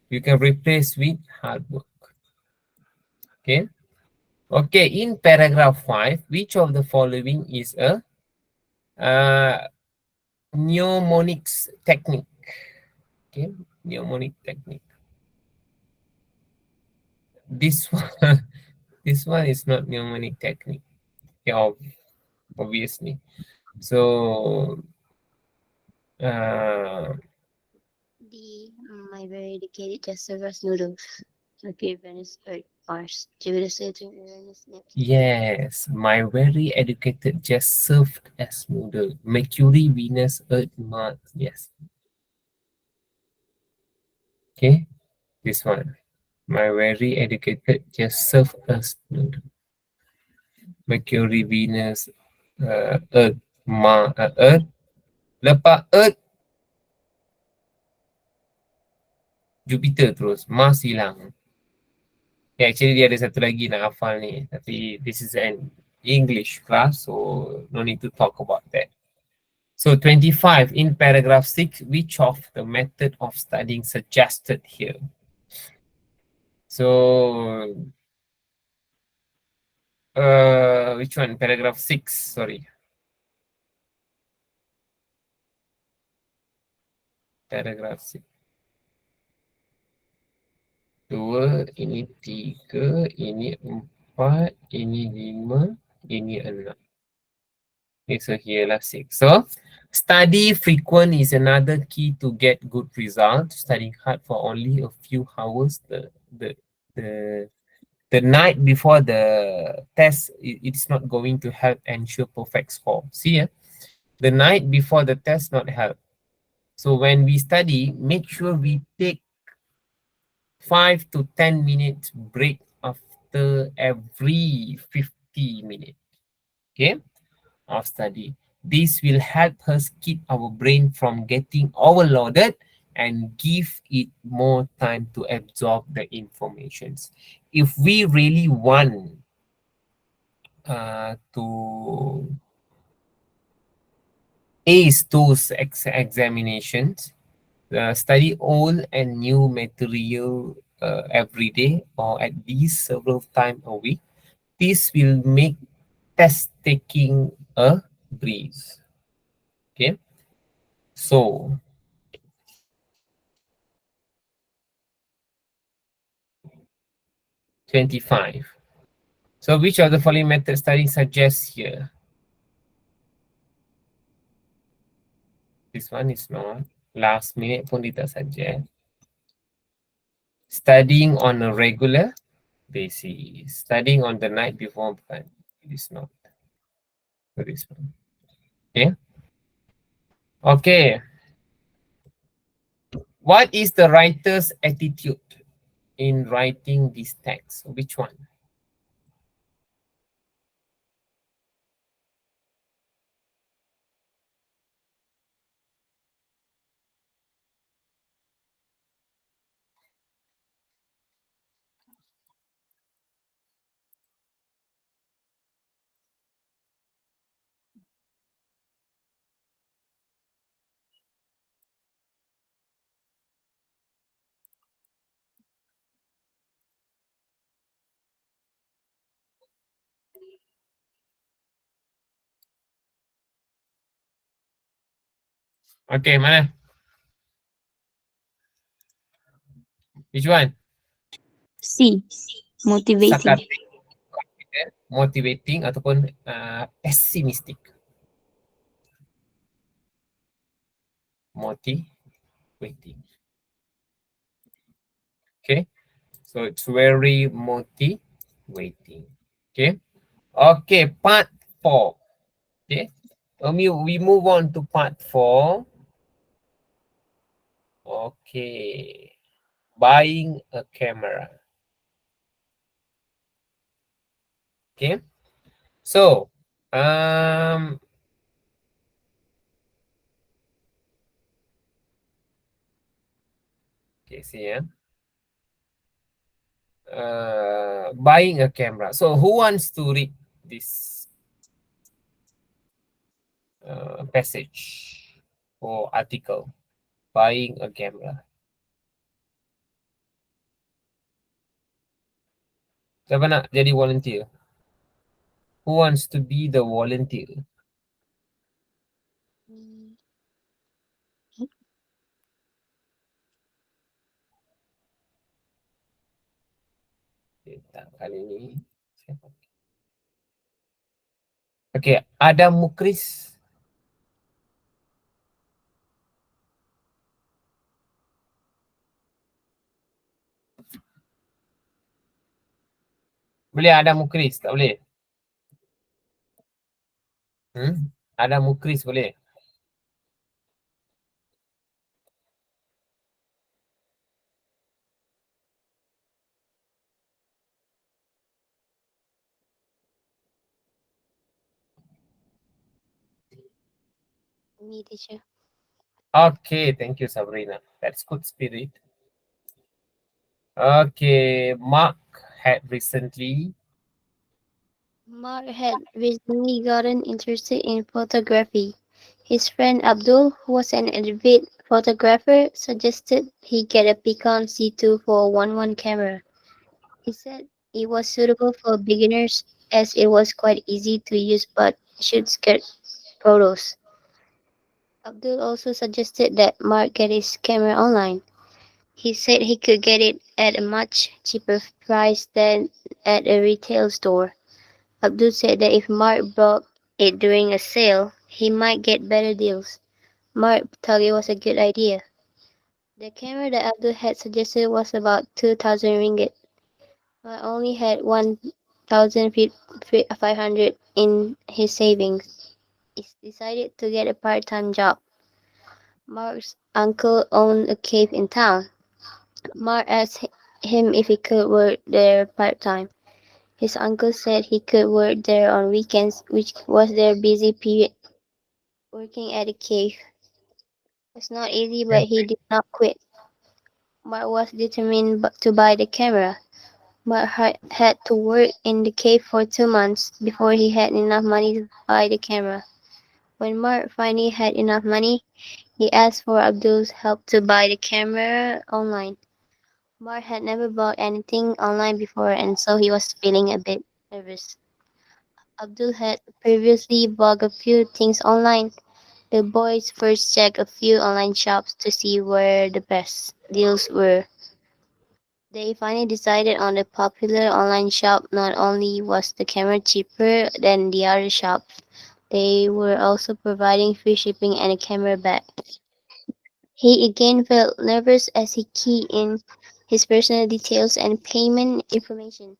you can replace with hard work. Okay, okay. In paragraph 5, which of the following is a mnemonics technique? Okay, mnemonic technique. This one, this one is not mnemonic technique. Yeah, obviously. So My very dedicated just serve as noodles. Okay, Venus, Earth, Mars. Jupiter, Saturn, Uranus, Neptune. yes, my very educated just served as model. Mercury, Venus, Earth, Mars. Yes. Okay, this one. My very educated just served as model. Mercury, Venus, Earth, Earth. Lepas Earth, Jupiter terus. Mars hilang. Yeah, actually dia ada satu lagi nak hafal ni. Tapi this is an English class, so no need to talk about that. So 25 in paragraph 6, which of the method of studying suggested here? So which one? Paragraph 6, sorry. Paragraf 2, ini 3, ini 4, ini 5, ini 6. Okay, so here lah 6. So, study frequent is another key to get good results. Studying hard for only a few hours the the night before the test, it's not going to help ensure perfect score. See, the night before the test not help. So when we study, make sure we take 5 to 10 minutes break after every 50 minutes, okay, of study. This will help us keep our brain from getting overloaded and give it more time to absorb the informations. If we really want to ace those examinations, study old and new material every day or at least several times a week. This will make test taking a breeze. Okay, so 25. So which of the following method study suggests here? This one is not. Last minute pun tidak suggest. Studying on a regular basis. Studying on the night before, but it is not. For this one. Okay. Okay. What is the writer's attitude in writing this text? Which one? Okay, mana? Which one? C. Motivating. Sarcastic, confident, motivating ataupun pessimistic. Motivating. Okay, so it's very motivating. Okay, okay, part 4. Okay, we move on to part 4. Okay, buying a camera. Okay, so okay, see ya. Buying a camera. So who wants to read this passage or article? Buying a camera. Siapa nak jadi volunteer? Who wants to be the volunteer? Okay, tak, kali ni siapa? Okay, Adam Mukris. Boleh Adam Mukris? Tak boleh? Adam Mukris boleh? Me, teacher. Okay, thank you Sabrina. That's good spirit. Okay, Mark had recently gotten interested in photography. His friend Abdul, who was an avid photographer, suggested he get a Nikon C2 411 camera. He said it was suitable for beginners as it was quite easy to use but shoots good photos. Abdul also suggested that Mark get his camera online. He said he could get it at a much cheaper price than at a retail store. Abdul said that if Mark bought it during a sale, he might get better deals. Mark thought it was a good idea. The camera that Abdul had suggested was about 2,000 ringgit. Mark only had 1,500 in his savings. He decided to get a part-time job. Mark's uncle owned a cave in town. Mark asked him if he could work there part-time. His uncle said he could work there on weekends, which was their busy period. Working at the cave was not easy, but he did not quit. Mark was determined to buy the camera. Mark had to work in the cave for 2 months before he had enough money to buy the camera. When Mark finally had enough money, he asked for Abdul's help to buy the camera online. Mark had never bought anything online before, and so he was feeling a bit nervous. Abdul had previously bought a few things online. The boys first checked a few online shops to see where the best deals were. They finally decided on the popular online shop. Not only was the camera cheaper than the other shops, they were also providing free shipping and a camera bag. He again felt nervous as he keyed in his personal details and payment information.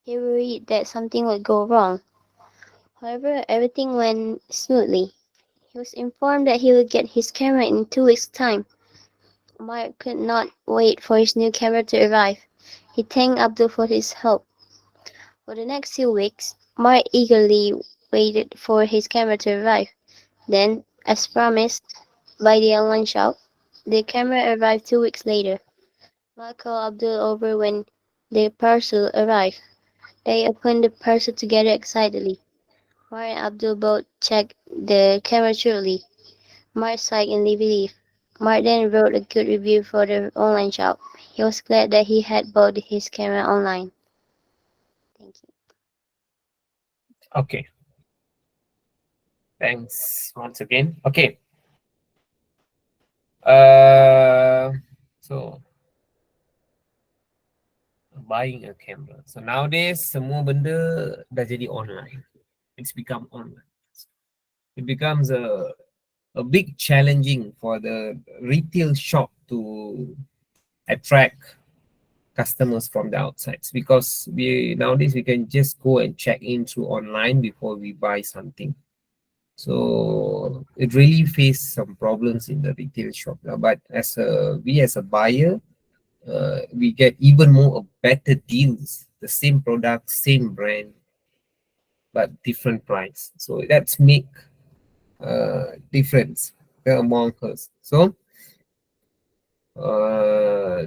He worried that something would go wrong. However, everything went smoothly. He was informed that he would get his camera in 2 weeks' time. Mark could not wait for his new camera to arrive. He thanked Abdul for his help. For the next 2 weeks, Mark eagerly waited for his camera to arrive. Then, as promised by the online shop, the camera arrived 2 weeks later. Mark called Abdul over when the parcel arrived. They opened the parcel together excitedly. Mark and Abdul both checked the camera thoroughly. Mark sighed in relief. Mark then wrote a good review for the online shop. He was glad that he had bought his camera online. Thank you. Okay. Thanks once again. Okay. So buying a camera. So nowadays semua benda dah jadi online. It's become online. It becomes a big challenging for the retail shop to attract customers from the outsides, because we nowadays we can just go and check in through online before we buy something. So it really faced some problems in the retail shop now. But as a buyer, we get even more better deals, the same product, same brand, but different price. So that's make difference among us. So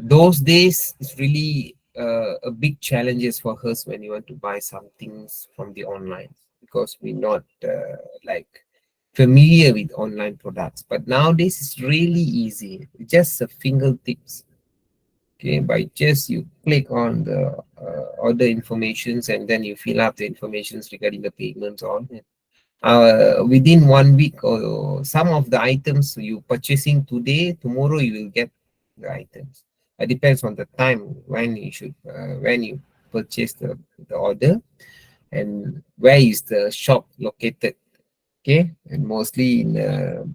those days it's really a big challenges for us when you want to buy some things from the online, because we're not like familiar with online products. But nowadays it's really easy, just a fingertips. Okay, by just you click on the order informations, and then you fill up the informations regarding the payments on it. Within 1 week, or some of the items you purchasing today, tomorrow you will get the items. It depends on the time when you should when you purchase the order, and where is the shop located. Okay, and mostly in the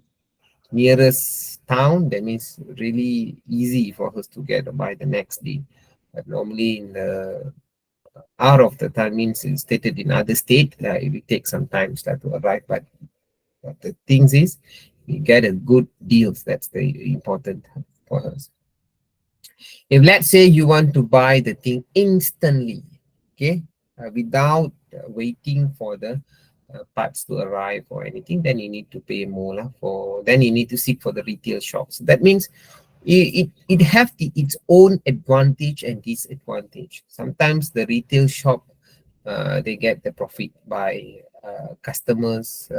nearest town, that means really easy for us to get by the next day. But normally in the out of the time, means it's stated in other state, it will take some time to arrive. But the things is, we get a good deals. That's the important for us. If let's say you want to buy the thing instantly, okay, without waiting for the parts to arrive or anything, then you need to pay more for. Then you need to seek for the retail shops. That means it have its own advantage and disadvantage. Sometimes the retail shop they get the profit by customers,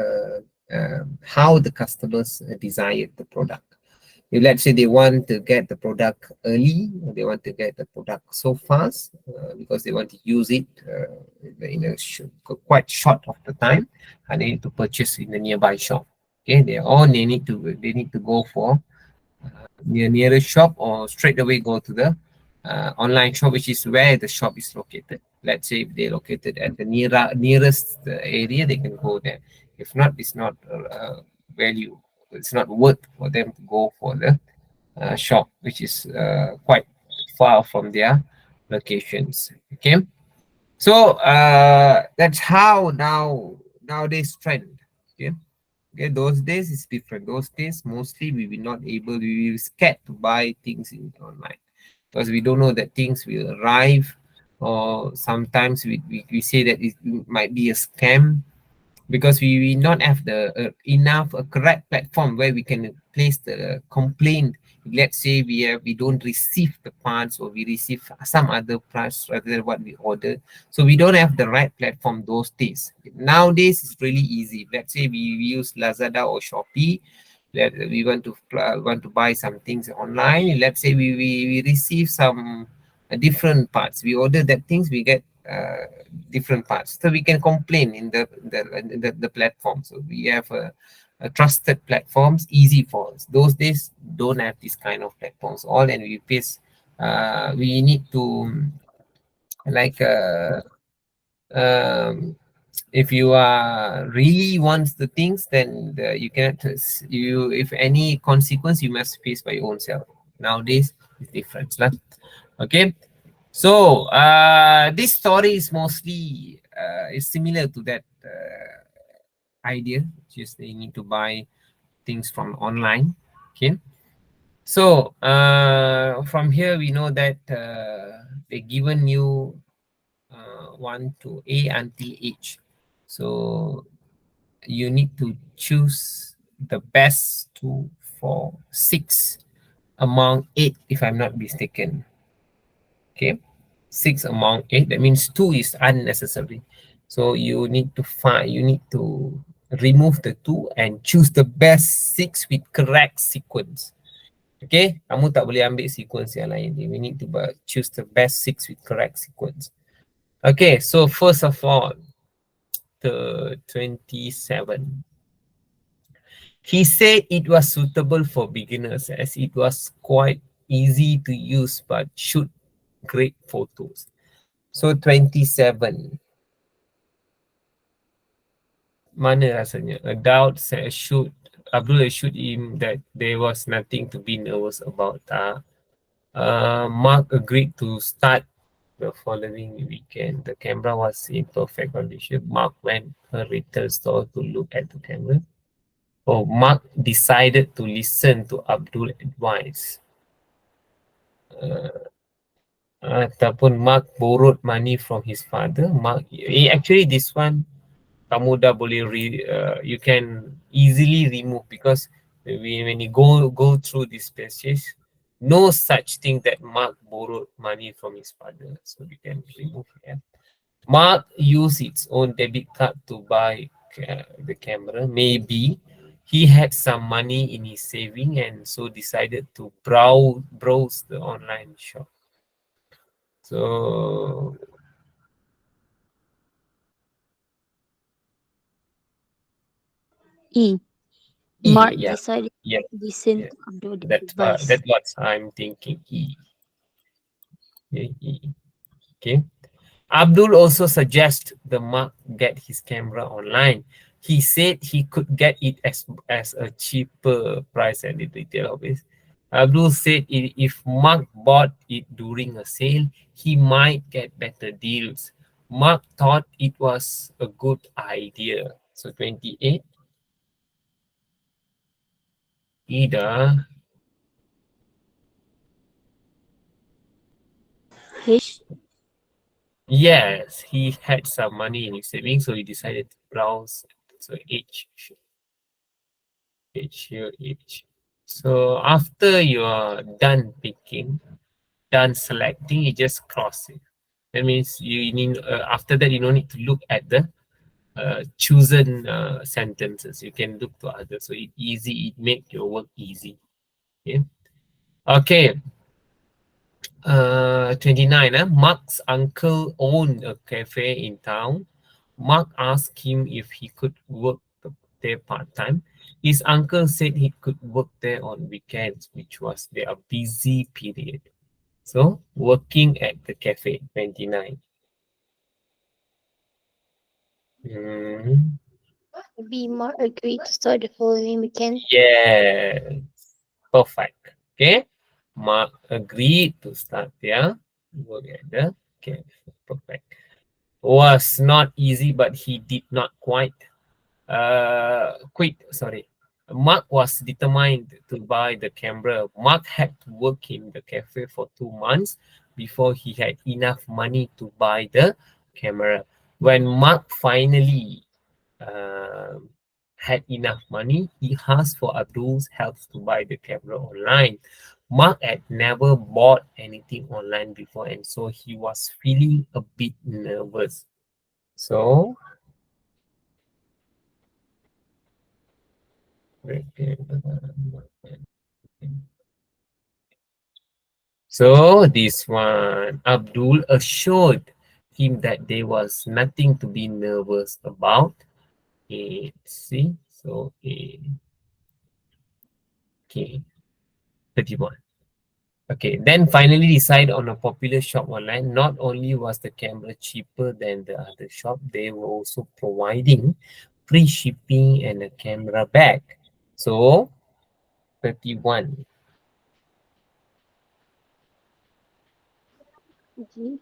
how the customers desired the product. If let's say they want to get the product early, or they want to get the product so fast because they want to use it in a quite short of the time, and they need to purchase in the nearby shop. Okay, they need to go for nearest shop or straight away go to the online shop, which is where the shop is located. Let's say if they're located at the nearest area, they can go there. If not, it's not value. It's not worth for them to go for the shop, which is quite far from their locations. Okay, so that's how nowadays trend. Okay. Okay, those days is different. Those days mostly we will not able, we will scared to buy things in online because we don't know that things will arrive, or sometimes we say that it might be a scam because we not have the enough correct platform where we can place the complaint. Let's say we don't receive the parts, or we receive some other parts rather than what we ordered, so we don't have the right platform those days. Nowadays it's really easy. Let's say we use Lazada or Shopee, that we want to buy some things online. Let's say we receive some different parts, we order that things, we get different parts, so we can complain in the platform. So we have a trusted platforms, easy for us. Those days don't have this kind of platforms all, and we face we need to like um, if you are really wants the things, then you cannot you, if any consequence, you must face by your own self. Nowadays it's different lah. Okay, so this story is mostly is similar to that idea. Just they need to buy things from online. Okay, so from here we know that they given you 1 to A until H. So you need to choose the best 2, 4, 6 among 8, if I'm not mistaken. Okay, 6 among 8, that means 2 is unnecessary. So you need to remove the 2 and choose the best 6 with correct sequence. Okay, kamu tak boleh ambil sequence yang lain. We need to choose the best 6 with correct sequence. Okay, so first of all, the 27. He said it was suitable for beginners as it was quite easy to use but shoot great photos. So 27. Mana rasanya? Adult shoot, Abdul assured him that there was nothing to be nervous about. Mark agreed to start the following weekend. The camera was in perfect condition. Mark went to a retail store to look at the camera. Oh, Mark decided to listen to Abdul advice. Ataupun Mark borrowed money from his father. Actually this one kamu dah boleh you can easily remove, because when you go through this passage, no such thing that Mark borrowed money from his father, so you can remove it. Mark used its own debit card to buy the camera. Maybe he had some money in his saving and so decided to browse the online shop. So Mark yeah, decided yeah, to listen yeah. to Abdul's That's advice. what I'm thinking. Okay. Abdul also suggests the Mark get his camera online. He said he could get it as a cheaper price at the retail office. Abdul said if Mark bought it during a sale, he might get better deals. Mark thought it was a good idea. So 28. Ida. H. Yes, he had some money in his savings, so he decided to browse. So H. So after you are done picking, done selecting, you just cross it. That means you need after that you don't need to look at the chosen sentences. You can look to others, so it make your work easy. Okay. Okay. 29. Mark's uncle owned a cafe in town. Mark asked him if he could work there part time. His uncle said he could work there on weekends, which was their busy period. So, working at the cafe, 29. Mm, Maybe Mark agreed to start the following weekend. yes, perfect. Okay, Mark agreed to start their work at the cafe. Perfect. Was not easy, but he did not quite quit. Sorry. Mark was determined to buy the camera. Mark had to work in the cafe for 2 months before he had enough money to buy the camera. When Mark finally had enough money, he asked for Abdul's help to buy the camera online. Mark had never bought anything online before, and so he was feeling a bit nervous. So, this one, Abdul assured him that there was nothing to be nervous about. See, so okay, 31. Okay, then finally decide on a popular shop online. Not only was the camera cheaper than the other shop, they were also providing free shipping and a camera bag. So 31. G.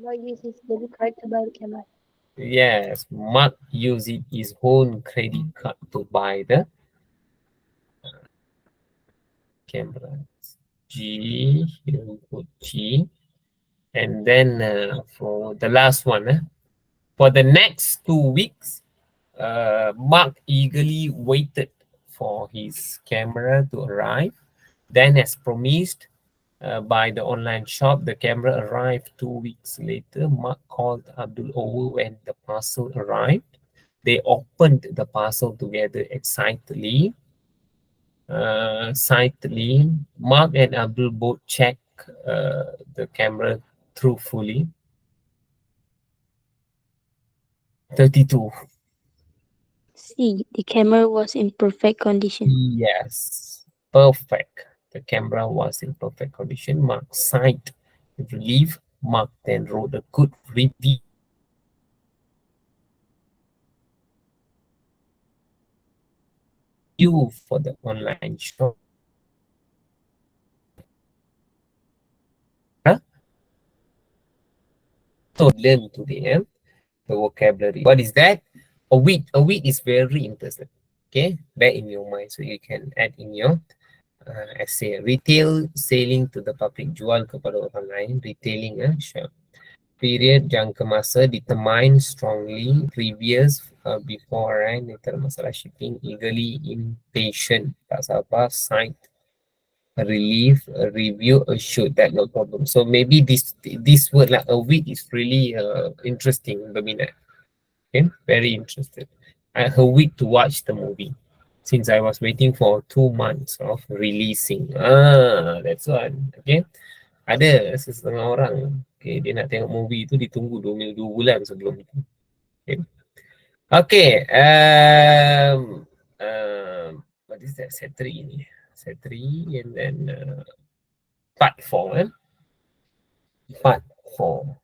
Mark used his debit card to buy the camera. Yes, Mark used his own credit card to buy the camera. G, here we put G. And then for the last one, for the next 2 weeks, Mark eagerly waited for his camera to arrive. Then, as promised by the online shop, the camera arrived 2 weeks later. Mark called Abdul over when the parcel arrived. They opened the parcel together excitedly. Mark and Abdul both checked the camera truthfully. 32. C. The camera was in perfect condition. Yes, perfect. The camera was in perfect condition. Mark sighed with relief. Mark then wrote a good review for the online shop. So learn today the vocabulary. What is that? A week. A week is very important. Okay, bear in your mind so you can add in your essay. Retail selling to the public, jual kepada orang lain. Retailing shop. Period, jangka masa, determine strongly, previous, before, right? Later masalah shipping, eagerly, impatient, tak sabar, sight, relief, review, assured, that no problem. So maybe this word like a week is really interesting, berminat. Okay, very interested. I had a week to watch the movie since I was waiting for 2 months of releasing. That's one. Okay. Ada setengah orang, okay, dia nak tengok movie tu ditunggu 2 bulan sebelum tu. Okay. Okay. What is that? Set 3 ni. Set 3 and then part 4. Part 4.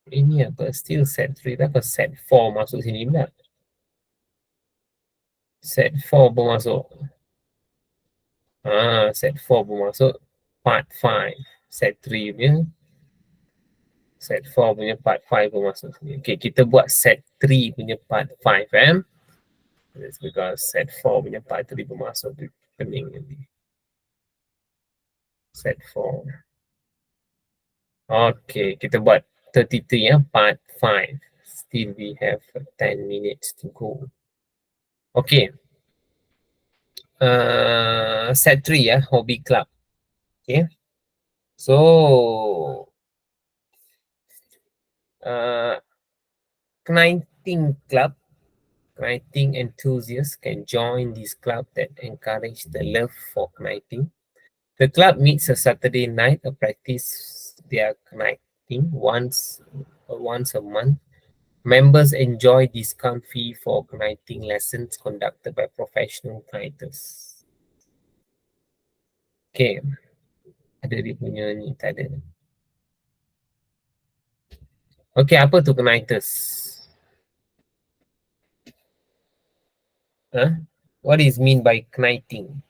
Ini apa? Still set 3. Kenapa set 4 masuk sini pula? Set 4 pun masuk. Set 4 pun masuk. Part 5. Set 3 punya. Set 4 punya part 5 pun masuk sini. Okay, kita buat set 3 punya part 5 That's because set 4 punya part 3 pun masuk tu pening nanti. Set 4. Okay, kita buat 33 part 5. Still we have 10 minutes to go. Okay. Set 3 hobby club. Okay. So Knighting Club Knighting enthusiasts can join this club that encourage the love for knighting. The club meets a Saturday night to practice their knighting once a month. Members enjoy discount fee for knighting lessons conducted by professional knighters. Okay, ada dia punya ni, tak ada. Okay, apa tu knighters? Huh? What is mean by knighting?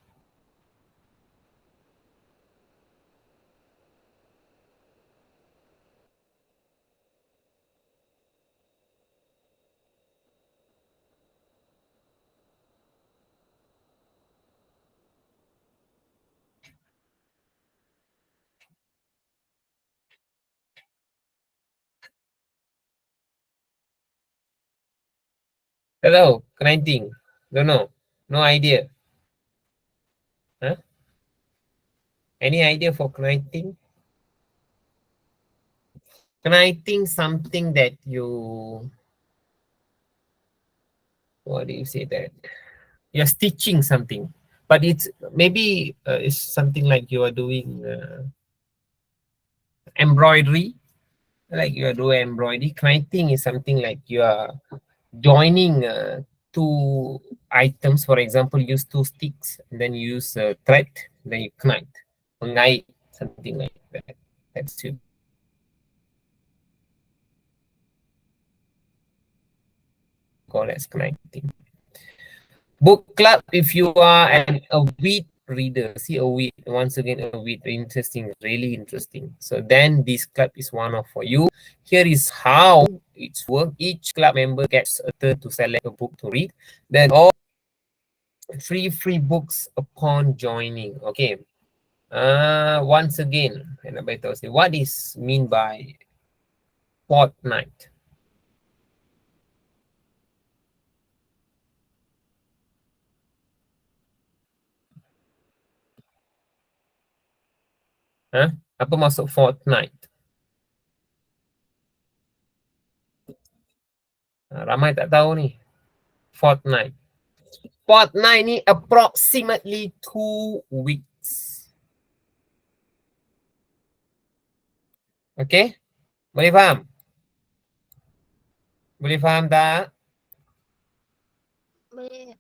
Hello, knighting. Don't know. No idea. Huh? Any idea for knighting? Knighting something that you, what do you say that? You're stitching something, but it's maybe it's something like you are doing embroidery, like you are doing embroidery. Knighting is something like you are joining two items. For example, use two sticks, and then you use thread, then you knight, mengait, something like that. That's it. Call as knighting. Book club, if you are an avid reader, see avid, once again avid, interesting, really interesting. So then this club is one of for you. Here is how it's work. Each club member gets a turn to select a book to read. Then all 3 free books upon joining. Okay. Once again, what is mean by fortnight? Huh? Apa maksud fortnight? Ramai tak tahu ni. Fortnight. Fortnight ni approximately 2 weeks. Okay? Boleh faham? Boleh faham tak? Boleh.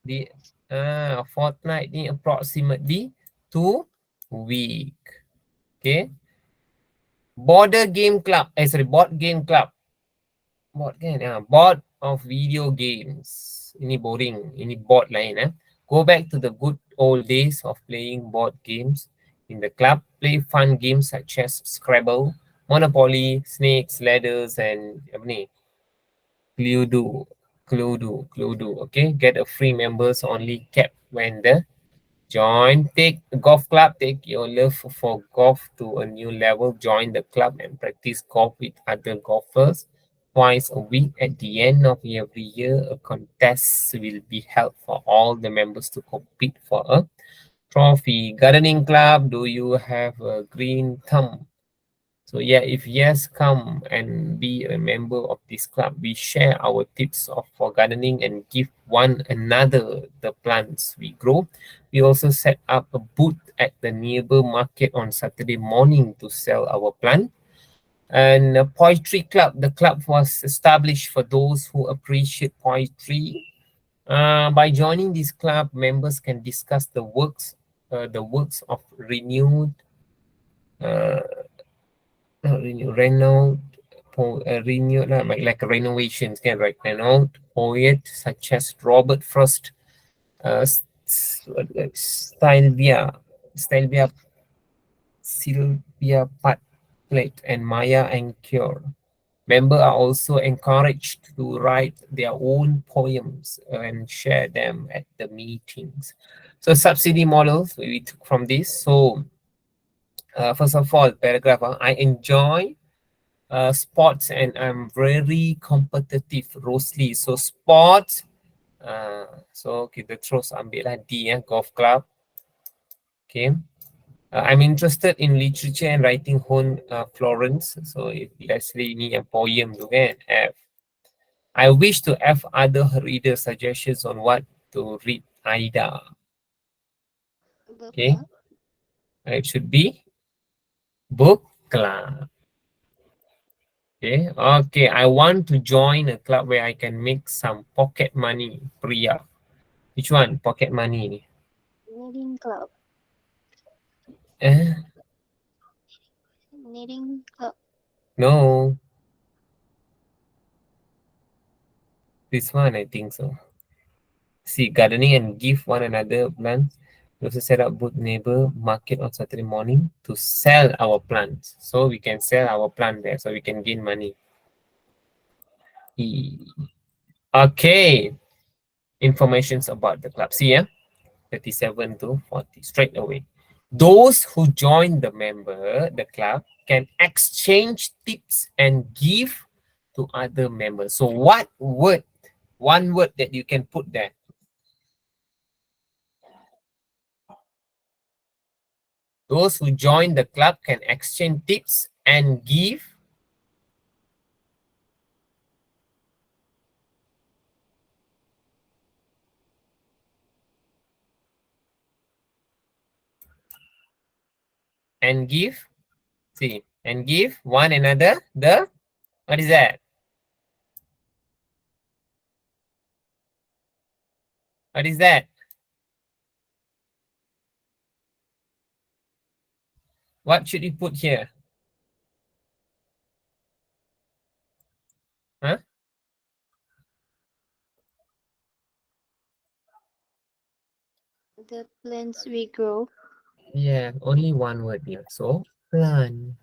Fortnight ni approximately 2 week. Okay? Board game club. Board game club. Board of video games. Ini boring. Ini board lain. Go back to the good old days of playing board games in the club. Play fun games such as Scrabble, Monopoly, Snakes, Ladders, and Cluedo. Okay, get a free members only cap when the join. Take a golf club. Take your love for golf to a new level. Join the club and practice golf with other golfers. Twice a week at the end of every year, a contest will be held for all the members to compete for a trophy. Gardening club, do you have a green thumb? So yeah, if yes, come and be a member of this club. We share our tips for gardening and give one another the plants we grow. We also set up a booth at the nearby market on Saturday morning to sell our plant. And a poetry club, the club was established for those who appreciate poetry. By joining this club, members can discuss the works of renewed renowned like renovations, right? Renowned poet such as Robert Frost, Sylvia Plath, and Maya Anchor. Members are also encouraged to write their own poems and share them at the meetings. So subsidy models we took from this. So first of all, paragraph, I enjoy sports and I'm very competitive, Rosely. So sports, so kita terus ambil lah D, golf club. Okay. I'm interested in literature and writing Florence. So if Leslie ni yang poem tu kan, F. I wish to have other reader suggestions on what to read. Aida. Book Okay. club. It should be book club. Okay. Okay. I want to join a club where I can make some pocket money. Priya. Which one? Pocket money. Knitting club. Eh? Knitting club. No. This one, I think so. See, gardening and give one another plants. We also set up book neighbor market on Saturday morning to sell our plants. So we can sell our plant there so we can gain money. Okay. Informations about the club. See, yeah? 37 to 40 straight away. Those who join the club, can exchange tips and give to other members. So what word, one word that you can put there? Those who join the club can exchange tips and give. And give. See, and give one another the, what is that? What is that? What should we put here? Huh? The plants we grow. Yeah, only one word here. So plant.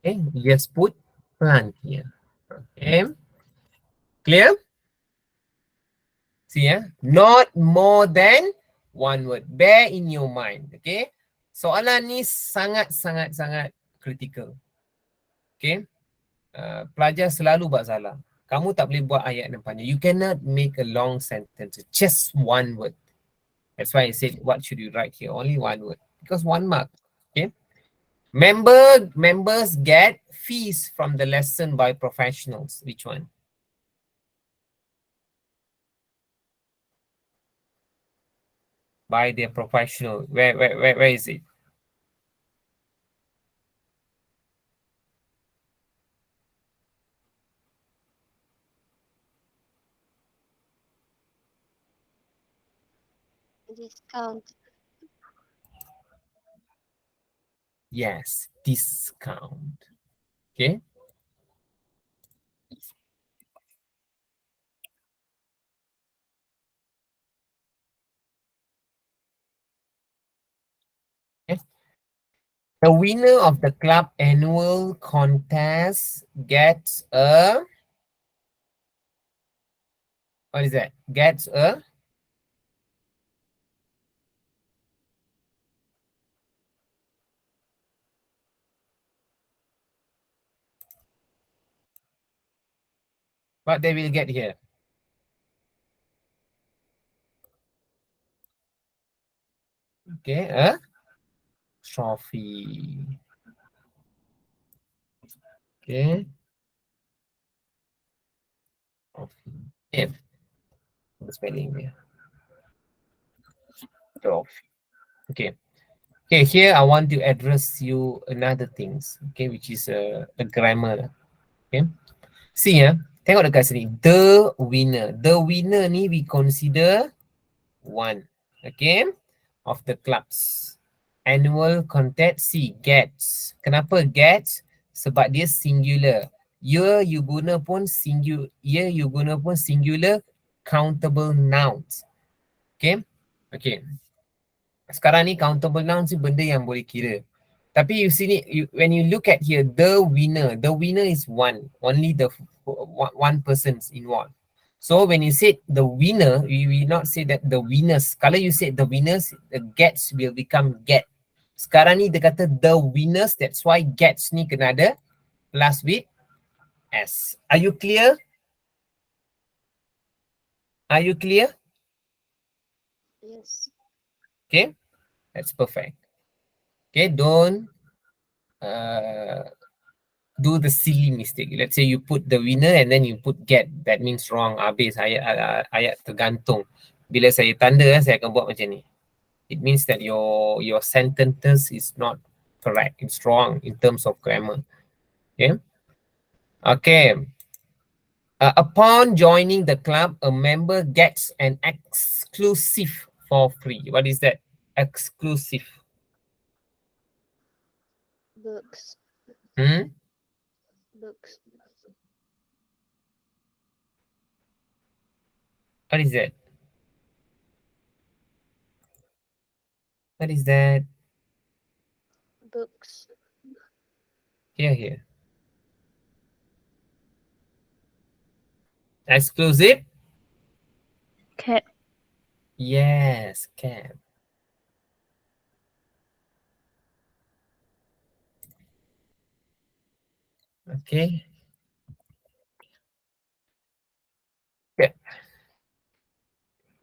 Okay, just put plant here. Okay, clear? See, yeah? Not more than one word. Bear in your mind. Okay, soalan ni sangat critical. Okay, pelajar selalu buat salah. Kamu tak boleh buat ayat yang panjang. You cannot make a long sentence. Just one word. That's why I said, what should you write here? Only one word. Because 1 mark. Okay. Members get fees from the lesson by professionals. Which one? By their professional. Where is it? Discount. Yes, discount. Okay. Okay. The winner of the club annual contest gets a, what is that? Gets a, what they will get here? Okay, a trophy. Okay. Trophy. F. The spelling here. Trophy. Okay. Okay, here I want to address you another things. Okay, which is a grammar. Okay. See ya. Tengok dekat sini. The winner. The winner ni we consider one. Okay. Of the clubs. Annual contact C. Gets. Kenapa gets? Sebab dia singular. Ya you guna pun singular. Ya you guna pun singular countable nouns. Okay. Okay. Sekarang ni countable nouns ni benda yang boleh kira. Tapi you see ni, when you look at here, the winner is one. Only the one person's involved. So when you say the winner, you will not say that the winners. Kalau you say the winners, the gets will become get. Sekarang ni dia kata the winners, that's why gets ni kena ada plus with S. Are you clear? Are you clear? Yes. Okay, that's perfect. Okay, do the silly mistake. Let's say you put the winner and then you put get. That means wrong. Habis ayat tergantung. Bila saya tanda, saya akan buat macam ni. It means that your sentences is not correct. It's wrong in terms of grammar. Okay. Okay. Upon joining the club, a member gets an exclusive for free. What is that? Exclusive. Books. Books. What is that? What is that? Books. Here. Exclusive? Cap. Yes, can. Okay.